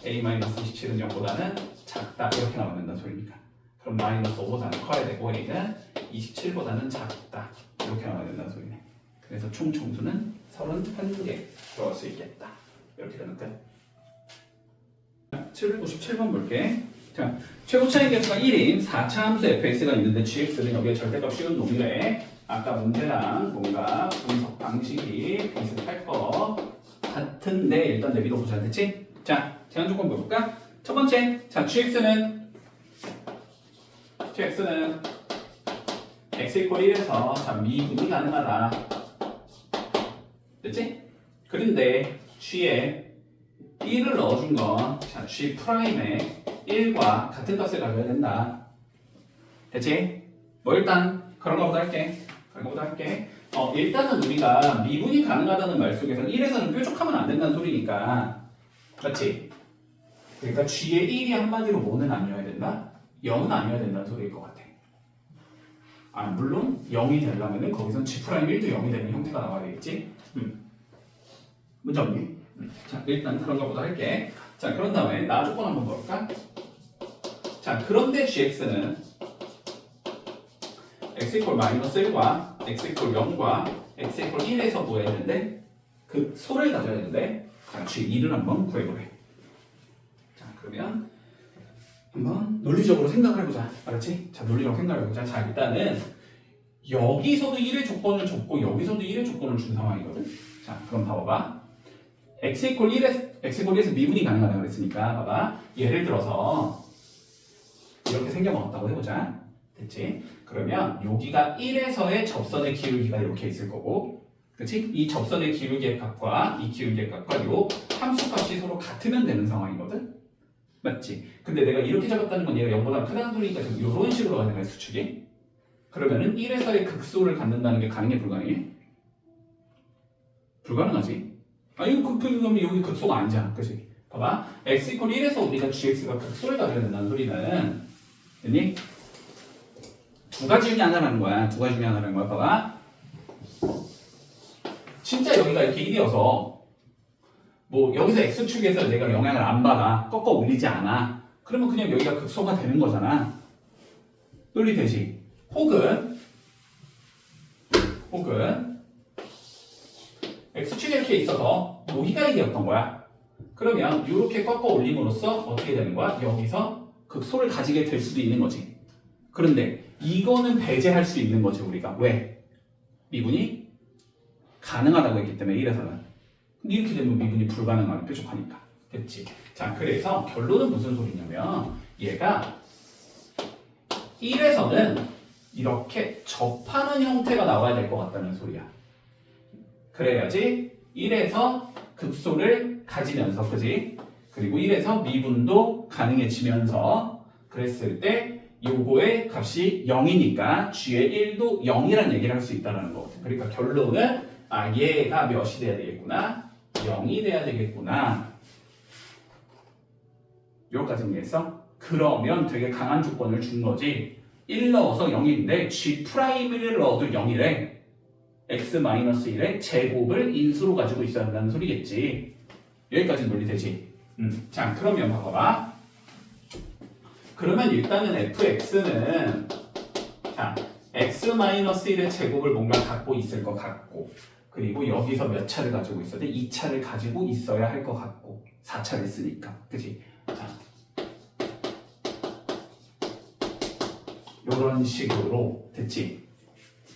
a 마이너스 27은 0보다는 작다 이렇게 나와야 된다는 소리니까. 그럼 마이너스 5보다는 커야 되고 a는 27보다는 작다 이렇게 나와야 된다는 소리네. 그래서 총 정수는 31개 들어갈 수 있겠다. 이렇게 되는 거야. 757번 볼게. 자, 최고 차이 계수가 1인 4차 함수 fx가 있는데 gx는 여기에 절대값 씌운 놈이래. 아까 문제랑 뭔가 분석 방식이 비슷할 것 같은데 일단 내비둬보자. 됐지? 자, 제한 조건 볼까? 첫 번째, 자, gx는 x 이퀄 1에서 자, 미분이 가능하다. 됐지? 그런데 g에 1을 넣어준 건 자, G 프라임의 1과 같은 값을 가져야 된다. 됐지? 뭐 일단 그런 거보다 할게. 일단은 우리가 미분이 가능하다는 말 속에서는 1에서는 뾰족하면 안 된다는 소리니까. 맞지? 그러니까 G의 1이 한마디로 뭐는 아니어야 된다? 0은 아니어야 된다는 소리일 것 같아. 물론 0이 되려면 거기선 G 프라임 1도 0이 되는 형태가 나와야 되겠지? 문제 없니? 자, 일단 그런 거보다 할게. 자, 그런 다음에 나 조건 한번 볼까? 자, 그런데 gx는 x 이퀄 마이너스 1과 x 이퀄 0과 x 이퀄 1에서 뭐 해야 되는데? 그 소를 가져야 되는데 자, g2를 한번 구해보래. 자, 그러면 한번 논리적으로 생각을 해보자. 알았지? 자, 논리적으로 생각을 해보자. 자, 일단은 여기서도 1의 조건을 줬고 여기서도 1의 조건을 준 상황이거든. 자, 그럼 봐봐. x 이퀄 1에서 미분이 가능하다고 그랬으니까 봐봐. 예를 들어서 이렇게 생겨먹었다고 해보자. 됐지? 그러면 여기가 1에서의 접선의 기울기가 이렇게 있을 거고, 그치? 이 접선의 기울기의 값과 이 기울기의 값과 요 함수값이 서로 같으면 되는 상황이거든? 맞지? 근데 내가 이렇게 잡았다는 건 얘가 0보다 크다는 소리니까 좀 이런 식으로 가는 거야, 수축이. 그러면은 1에서의 극소를 갖는다는 게 가능해, 불가능해? 불가능하지? 이거 그러면 여기 극소가 아니잖아, 그치? 봐봐. x 이퀄 1에서 우리가 gx가 극소를 가져야 된다는 소리는, 됐니? 두 가지 중에 하나라는 거야. 두 가지 중에 하나라는 거야. 봐봐. 진짜 여기가 이렇게 1이어서 뭐 여기서 x축에서 내가 영향을 안 받아. 꺾어 올리지 않아. 그러면 그냥 여기가 극소가 되는 거잖아. 논리 되지? 혹은 x축에 이렇게 있어서 여기가 1이었던 거야. 그러면 이렇게 꺾어 올림으로써 어떻게 되는 거야? 여기서 극소를 가지게 될 수도 있는 거지. 그런데 이거는 배제할 수 있는 거지, 우리가. 왜? 미분이 가능하다고 했기 때문에 1에서는. 이렇게 되면 미분이 불가능하게 뾰족하니까. 됐지? 자, 그래서 결론은 무슨 소리냐면 얘가 1에서는 이렇게 접하는 형태가 나와야 될 것 같다는 소리야. 그래야지 1에서 극소를 가지면서, 그지? 그리고 1에서 미분도 가능해지면서 그랬을 때 요거의 값이 0이니까 g의 1도 0이라는 얘기를 할 수 있다는 거. 그러니까 결론은 얘가 몇이 돼야 되겠구나? 0이 돼야 되겠구나. 여기까지 이해했어? 그러면 되게 강한 조건을 준 거지. 1 넣어서 0인데 G'를 넣어도 0이래. x-1의 제곱을 인수로 가지고 있어야 한다는 소리겠지. 여기까지 논리 되지? 자, 그러면 봐봐. 그러면 일단은 fx는 자, x-1의 제곱을 뭔가 갖고 있을 것 같고, 그리고 여기서 몇 차를 가지고 있어야 돼? 2차를 가지고 있어야 할 것 같고, 4차를 쓰니까. 그치? 자, 요런 식으로 됐지?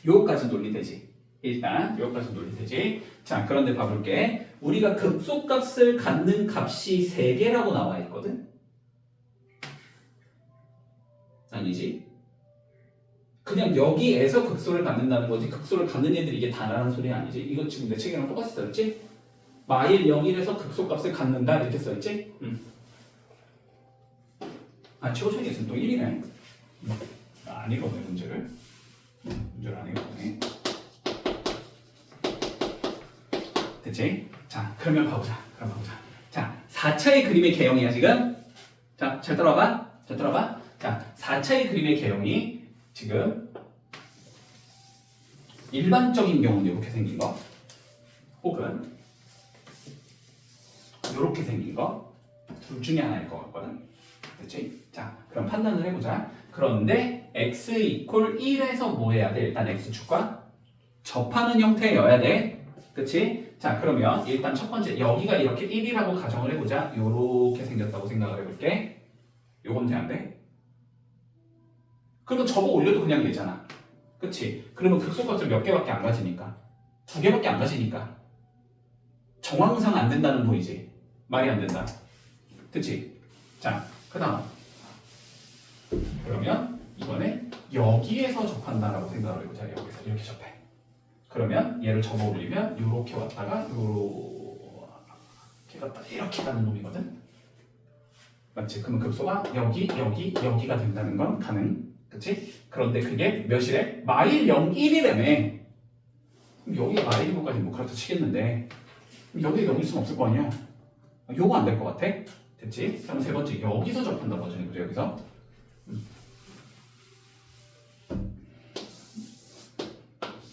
요거까지 논리 되지? 일단 요거까지 논리 되지? 자, 그런데 봐볼게. 우리가 극소값을 갖는 값이 3개라고 나와 있거든? 아니지? 그냥 여기에서 극소를 갖는다는 거지, 극소를 갖는 애들이 이게 다라는 소리 아니지? 이거 지금 내 책이랑 똑같이 써있지? 마일 0일에서 극소값을 갖는다 이렇게 써있지? 최고차이 있으면 또 1이네. 안 읽었네, 문제를. 문제를 안 읽었네. 됐지? 자, 그러면 봐보자. 자, 4차의 그림의 개형이야, 지금. 자, 잘 따라와봐. 자, 4차의 그림의 개형이 지금 일반적인 경우는 이렇게 생긴 거, 혹은 이렇게 생긴 거, 둘 중에 하나일 것 같거든. 됐지? 자, 그럼 판단을 해보자. 그런데 x 이퀄 1에서 뭐 해야 돼? 일단 x축과 접하는 형태여야 돼. 그치? 자, 그러면 일단 첫 번째 여기가 이렇게 1이라고 가정을 해보자. 요렇게 생겼다고 생각을 해볼게. 요건 돼, 안 돼? 그러면 접어 올려도 그냥 얘잖아. 그치? 그러면 극소값을 몇 개밖에 안 가지니까, 2개밖에 안 가지니까 정황상 안 된다는 보이지? 말이 안 된다. 그치? 자, 그 다음 그러면 이번에 여기에서 접한다라고 생각을 해보자. 여기서 이렇게 접해. 그러면 얘를 접어 올리면 이렇게 왔다가 이렇게 갔다 이렇게 가는 놈이거든. 맞지? 그러면 급소가 여기가 된다는 건 가능. 그치? 그런데 그게 몇이래? 마일 0.1이라며. 여기가 마일인 것까지 뭐 그렇다 치겠는데 여기 0일 수는 없을 거 아니야. 요거 안 될 것 같아. 됐지? 그럼 세 번째 여기서 접한다고 하잖아요. 그죠? 여기서.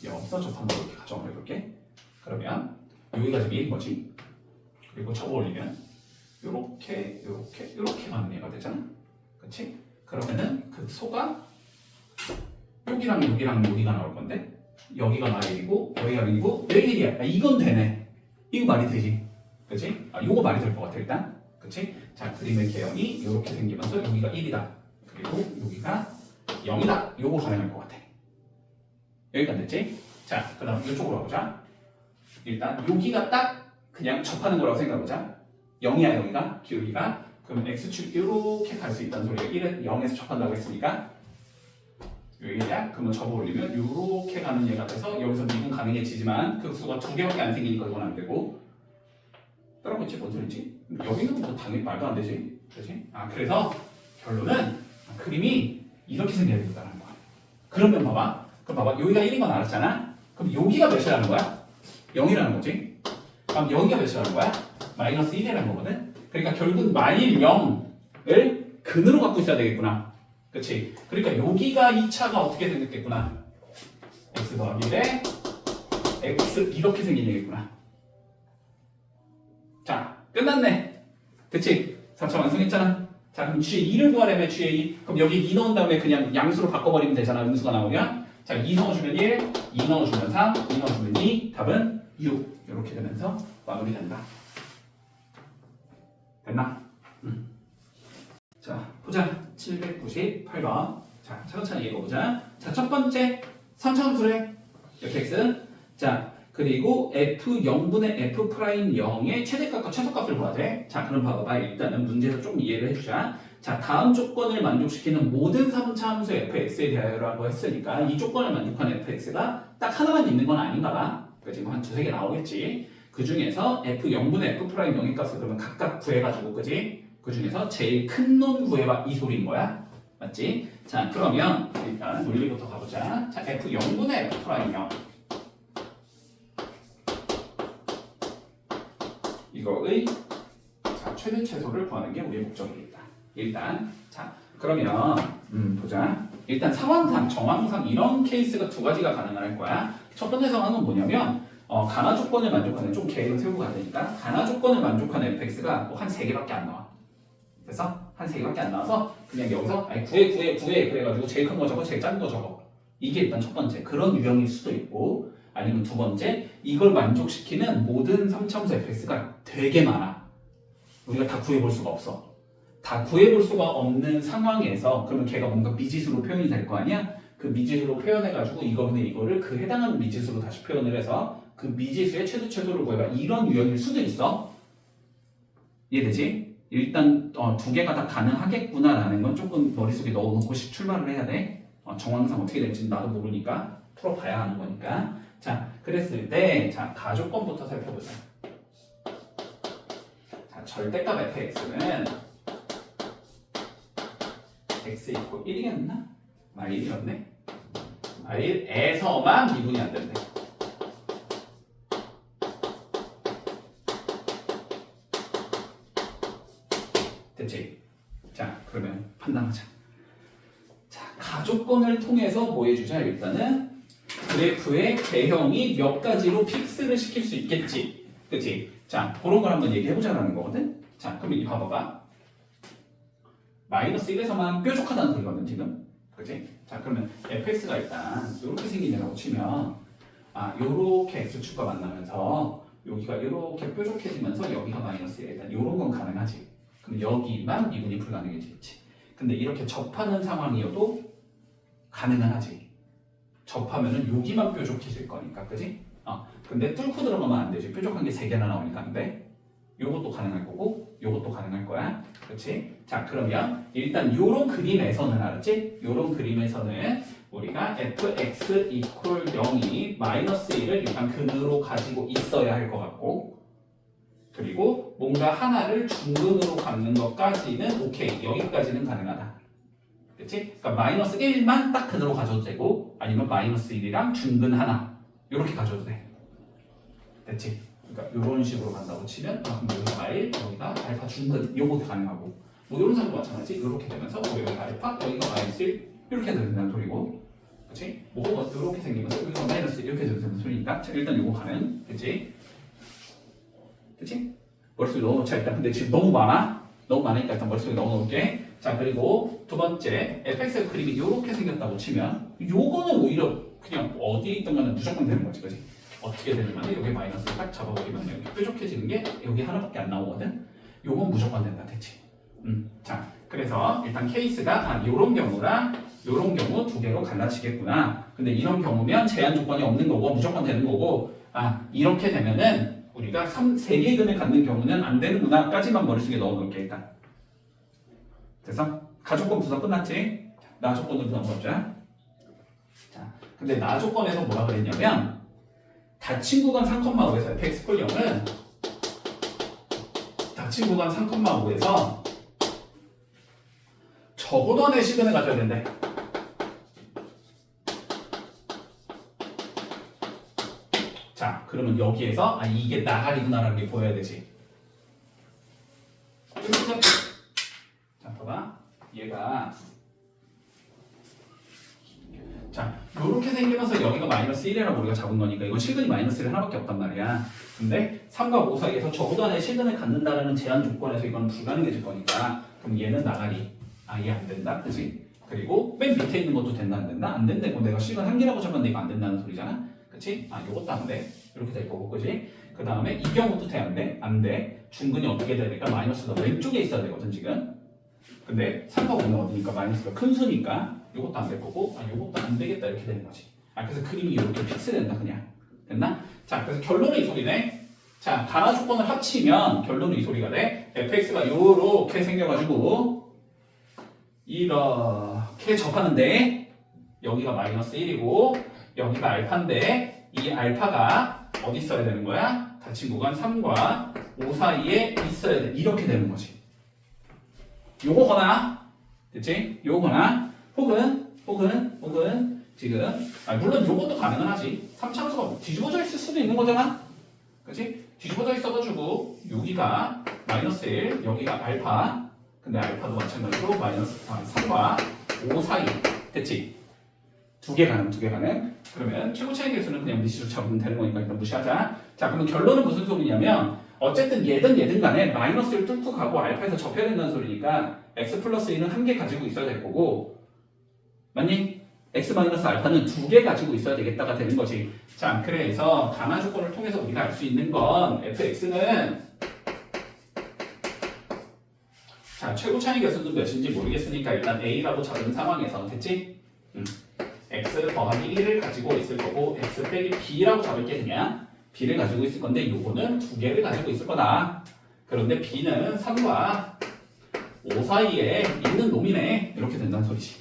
여기서 접한다고 이렇게 가정을 해볼게. 그러면 여기가 지금 1인 거지. 그리고 접어 올리면 요렇게 가는 얘가 되잖아. 그치? 그러면은 그 소가 여기랑 여기가 나올 건데, 여기가 마일이고 여기가 1이고 여기 1이야. 이건 되네. 이거 말이 되지. 그치? 요거 말이 될 것 같아 일단. 그치? 자, 그림의 개형이 이렇게 생기면서 여기가 1이다. 그리고 여기가 0이다. 요거 가능할 것 같아. 여기까지 됐지? 자, 그 다음 이쪽으로 가보자. 일단 여기가 딱 그냥 접하는 거라고 생각해보자. 0이야 여기가 기울기가. 그럼 x축 이렇게 갈 수 있다는 소리가 1에 0에서 접한다고 했으니까 여기야 그러면 접어 올리면 이렇게 가는 얘가 돼서 여기서 미분 가능해지지만 그 수가 두 개밖에 안 생기니까 이건 안 되고 따라고 있지 뭔 소리지? 여기는 뭐 당연히 말도 안 되지, 그렇지? 그래서 결론은 그림이 이렇게 생겨야 된다는 거야. 그러면 봐봐, 여기가 1인 건 알았잖아. 그럼 여기가 몇이라는 거야? 0이라는 거지. 그럼 여기가 몇이라는 거야? 마이너스 1이라는 거거든. 그러니까 결국 만일 0을 근으로 갖고 있어야 되겠구나. 그치? 그러니까 여기가 2차가 어떻게 생겼겠구나. x 더하기 1에 x 이렇게 생긴 얘기구나. 자, 끝났네. 그치? 4차 완성했잖아. 자, 그럼 G의 2를 구하려면 G의 2. 그럼 여기 2 넣은 다음에 그냥 양수로 바꿔버리면 되잖아. 음수가 나오면. 자, 2 넣어주면 1, 2 넣어주면 3, 2 넣어주면 2. 답은 6. 이렇게 되면서 마무리된다. 됐나? 자, 보자. 798번. 자, 차근차근 읽어보자. 자, 첫 번째 3차함수래. fx. 자, 그리고 f0분의 f'0의 최대값과 최소값을 구하재. 자, 그럼 봐봐. 일단은 문제에서 좀 이해를 해주자. 자, 다음 조건을 만족시키는 모든 3차 함수 fx에 대하여라고 했으니까 이 조건을 만족하는 fx가 딱 하나만 있는 건 아닌가 봐. 지금 한 두세 개 나오겠지. 그 중에서 f0분의 f'0의 값을 그러면 각각 구해가지고, 그지? 그 중에서 제일 큰 놈 구해봐. 이 소리인 거야. 맞지? 자, 그러면 일단 논리부터 가보자. 자, f0분의 f'0. 이거의 자, 최대 최소를 구하는 게 우리의 목적이겠다. 일단 자, 그러면 보자. 일단 상황상, 정황상 이런 케이스가 두 가지가 가능할 거야. 첫 번째 상황은 뭐냐면 가나 조건을 만족하는, 좀 계획을 세우고 가야 되니까 가나 조건을 만족하는 fx가 뭐 한 3개밖에 안 나와. 그래서 한 3개밖에 안 나와서 그냥 여기서 구해 그래가지고 제일 큰 거 적어, 제일 작은 거 적어. 이게 일단 첫 번째. 그런 유형일 수도 있고, 아니면 두 번째, 이걸 만족시키는 모든 3차함수 fx가 되게 많아. 우리가 다 구해볼 수가 없어. 다 구해볼 수가 없는 상황에서 그러면 걔가 뭔가 미지수로 표현이 될 거 아니야? 그 미지수로 표현해가지고 이거를 그 해당하는 미지수로 다시 표현을 해서 그 미지수의 최대 최소를 구해봐. 이런 유형일 수도 있어. 이해되지? 일단 두 개가 다 가능하겠구나라는 건 조금 머릿속에 넣어놓고 출발을 해야 돼. 정황상 어떻게 될지 나도 모르니까 풀어봐야 하는 거니까. 자, 그랬을 때 자, 가조건부터 살펴보자. 자, 절대값 fx는 x 이퀄 1이겠나? 1이었네. 1에서만 미분이 안 된대. 됐지? 자, 그러면 판단하자. 자, 가조건을 통해서 뭐 해주자. 일단은 그래프의 개형이 몇 가지로 픽스를 시킬 수 있겠지. 그치? 자, 그런 걸 한번 얘기해보자라는 거거든. 자, 그러면 이 봐봐봐. 마이너스 1에서만 뾰족하다는 소리거든, 지금. 그치? 자, 그러면 fx가 일단 이렇게 생긴 애라고 치면 요렇게 x축과 만나면서 여기가 이렇게 뾰족해지면서 여기가 마이너스 1. 일단 요런 건 가능하지. 그럼 여기만 미분이 불가능해지겠지. 근데 이렇게 접하는 상황이어도 가능은 하지. 접하면은 여기만 뾰족해질 거니까, 그지? 근데 뚫고 들어가면 안 되지. 뾰족한 게 3개나 나오니까 안 돼. 요것도 가능할 거고, 요것도 가능할 거야. 그렇지? 자, 그러면 일단 요런 그림에서는 알았지? 요런 그림에서는 우리가 fx 이퀄 0이 마이너스 1을 일단 근으로 가지고 있어야 할 것 같고, 그리고 뭔가 하나를 중근으로 갖는 것까지는 오케이. 여기까지는 가능하다. 그치? 그러니까 마이너스 1만 딱 근으로 가져도 되고, 아니면 마이너스 1이랑 중근 하나 이렇게 가져도 돼. 됐지? 그러니까 이런 식으로 간다고 치면 그럼 여기가 R, 여기가 알파 중근 요것도 가능하고, 뭐 이런 상도 마찬가지. 이렇게 되면서 여기가 알파, 여기가 마이너스 1 이렇게 된다는 소리고, 그치? 뭐가 이렇게 생기면서 여기가 마이너스 1 이렇게 된다는 소리니까 자, 일단 요거 가능. 그치? 그치? 머릿속에 넣어놓자. 일단 근데 지금 너무 많으니까 일단 머릿속에 넣어놓을게. 자, 그리고 두 번째 fx 그림이 이렇게 생겼다고 치면 요거는 오히려 그냥 어디에 있던 간에 무조건 되는 거지, 그치? 어떻게 되냐면 여기 마이너스를 딱 잡아버리면 이렇게 뾰족해지는 게 여기 하나밖에 안 나오거든. 요건 무조건 된다, 됐지? 자, 그래서 일단 케이스가 요런 경우랑 요런 경우 두 개로 갈라지겠구나. 근데 이런 경우면 제한 조건이 없는 거고 무조건 되는 거고, 이렇게 되면은 우리가 3개의 근을 갖는 경우는 안 되는구나까지만 머릿속에 넣어놓을게 일단. 그래서 가조건 분석 끝났지? 나 조건으로 넘어가자. 자, 근데 나 조건에서 뭐라 그랬냐면 닫힌 구간 3,5에서 fx 꼴 0은 닫힌 구간 3,5에서 적어도 하나의 시간을 가져야 된대. 자, 그러면 여기에서 이게 나가리구나라는 게 보여야 되지. 자, 봐봐. 얘가 자, 요렇게 생기면서 여기가 마이너스 1이라고 우리가 잡은 거니까 이건 실근이 마이너스 1 하나밖에 없단 말이야. 근데 3과 5 사이에서 적어도 하나의 실근을 갖는다라는 제한 조건에서 이건 불가능해질 거니까 그럼 얘는 나가리. 얘 안 된다. 그치? 그리고 맨 밑에 있는 것도 된다 안 된다? 안 된다고 내가 실근 한 개라고 잡았는데 이거 안 된다는 소리잖아. 그치? 요것도 안 돼. 이렇게 될 거고, 그치? 그 다음에 이 경우도 돼, 안 돼? 안 돼. 중근이 어떻게 돼야 될까? 마이너스가 왼쪽에 있어야 되거든, 지금. 근데 3과 5는 어디니까? 마이너스가 큰 수니까 요것도 안 될 거고, 요것도 안 되겠다. 이렇게 되는 거지. 그래서 그림이 이렇게 픽스된다, 그냥. 됐나? 자, 그래서 결론은 이 소리네. 자, 단화 조건을 합치면 결론은 이 소리가 돼. fx가 요렇게 생겨가지고, 이렇게 접하는데, 여기가 마이너스 1이고, 여기가 알파인데, 이 알파가 어디 있어야 되는 거야? 닫힌 구간 3과 5 사이에 있어야 돼. 이렇게 되는 거지. 요거거나, 됐지? 요거거나, 혹은 지금, 물론 요것도 가능은 하지. 3차함수가 뒤집어져 있을 수도 있는 거잖아? 그치? 뒤집어져 있어가지고, 여기가 마이너스 1, 여기가 알파, 근데 알파도 마찬가지로 마이너스 3과 5 사이. 됐지? 두 개 가능. 그러면 최고 차이 개수는 그냥 미시로 잡으면 되는 거니까 일단 무시하자. 자, 그러면 결론은 무슨 소리냐면 어쨌든 얘든 간에 마이너스를 뚫고 가고 알파에서 접해야 된다는 소리니까 x 플러스 1은 한 개 가지고 있어야 될 거고, 맞니? x 마이너스 알파는 두 개 가지고 있어야 되겠다가 되는 거지. 자, 그래서 단화 조건을 통해서 우리가 알 수 있는 건 fx는 자, 최고 차이 개수는 몇인지 모르겠으니까 일단 a라고 잡은 상황에서, 됐지? x 더하기 1을 가지고 있을 거고 x 빼기 b라고 잡을게. 그냥 b를 가지고 있을 건데 요거는 두 개를 가지고 있을 거다. 그런데 b는 3과 5 사이에 있는 놈이네. 이렇게 된다는 소리지.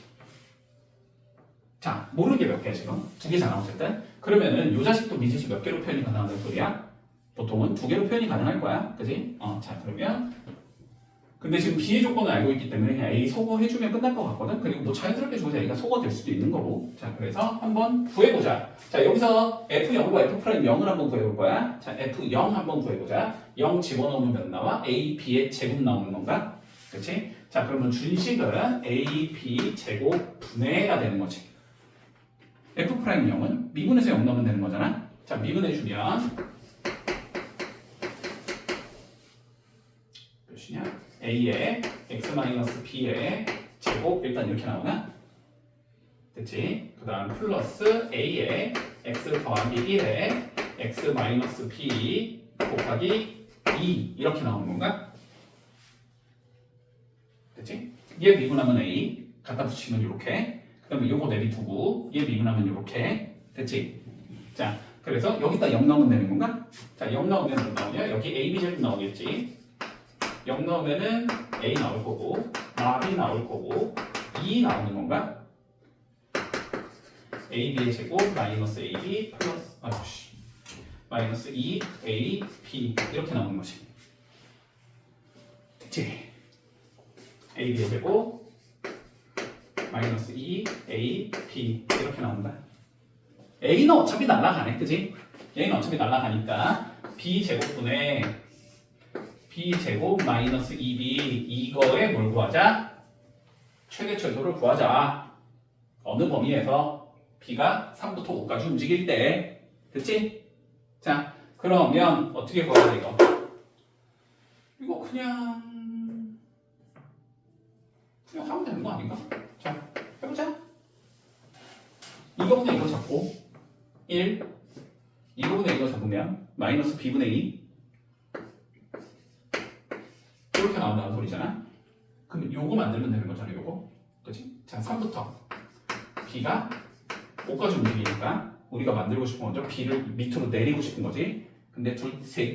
자, 모르는 게 몇 개야 지금? 두 개잖아 어쨌든. 그러면은 요 자식도 미지수 몇 개로 표현이 가능하다는 소리야? 보통은 두 개로 표현이 가능할 거야. 그지? 자, 그러면 근데 지금 B의 조건을 알고 있기 때문에 그냥 A 소거해주면 끝날 것 같거든? 그리고 뭐 자연스럽게 줘서 A가 소거될 수도 있는 거고. 자, 그래서 한번 구해보자. 자, 여기서 F0과 F'0을 한번 구해볼 거야. 자, F0 한번 구해보자. 0 집어넣으면 몇 나와? A, B의 제곱 나오는 건가? 그치? 자, 그러면 준식은 A, B 제곱 분해가 되는 거지. F'0은 미분에서 0 넣으면 되는 거잖아? 자, 미분해주면 몇이냐? A의 x-b의 제곱 일단 이렇게 나오나? 됐지? 그 다음 플러스 A의 x 더하기 1의 x-b 곱하기 2 이렇게 나오는 건가? 됐지? 얘 미분하면 A 갖다 붙이면 이렇게, 그 다음에 요거 내비두고 얘 미분하면 이렇게. 됐지? 자, 그래서 여기다 0 넣으면 되는 건가? 자, 0 넣으면 뭐 나오냐? 여기 AB 제곱 나오겠지? 0 넣으면은 A 나올 거고, B 나올 거고, 2 나오는 건가? AB의 제곱 마이너스 AB 플러스 마이너스 2A B 이렇게 나오는 거지. 됐지? AB의 제곱 마이너스 2A B 이렇게 나온다. A는 어차피 날아가네, 그지? A는 어차피 날아가니까 B 제곱분의 B제곱 마이너스 2B 이거에 뭘 구하자? 최대 최소를 구하자. 어느 범위에서 B가 3부터 5까지 움직일 때. 됐지? 자, 그러면 어떻게 구하자 이거? 이거 그냥 하면 되는 거 아닌가? 자, 해보자. 이거분의 이거 잡고 1 이거분의 이거 잡으면 마이너스 B분의 2 이렇게 나온다는 소리잖아. 그럼 요거 만들면 되는 거잖아, 요거. 그치? 자, 3부터 B가 5까지 움직이니까 우리가 만들고 싶은 거죠. B를 밑으로 내리고 싶은 거지. 근데 세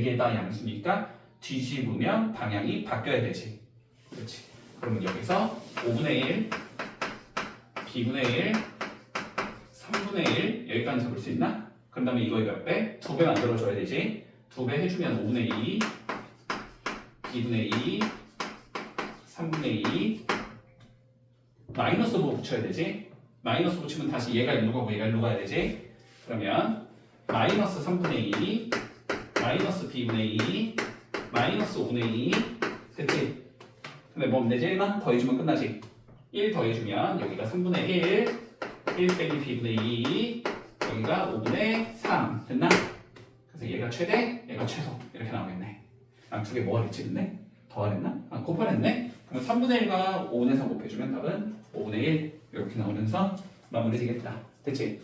개 다 양수니까 뒤집으면 방향이 바뀌어야 되지. 그렇지. 그러면 여기서 5분의 1, b분의 1, 3분의 1 여기까지 잡을 수 있나? 그런 다음에 이거의 몇 배? 2배 만들어줘야 되지. 2배 해주면 5분의 2, b분의 2, 3분의 2 마이너스 5 붙여야 되지. 마이너스 붙이면 다시 얘가 일로 가고 얘가 일로 가야 되지. 그러면 마이너스 3분의 2, 마이너스 b분의 2, 마이너스 5분의 2 됐지? 근데 뭐 하면 되지? 1만 더해주면 끝나지. 1 더해주면 여기가 3분의 1 빼기 b분의 2 여기가 5분의 3 됐나? 그래서 얘가 최대, 얘가 최소 이렇게 나오겠네. 두 개 뭐 하겠지 근데? 더하랬나? 곱하랬네? 그럼 3분의 1과 5분의 3 곱해주면 답은 5분의 1 이렇게 나오면서 마무리 되겠다. 됐지?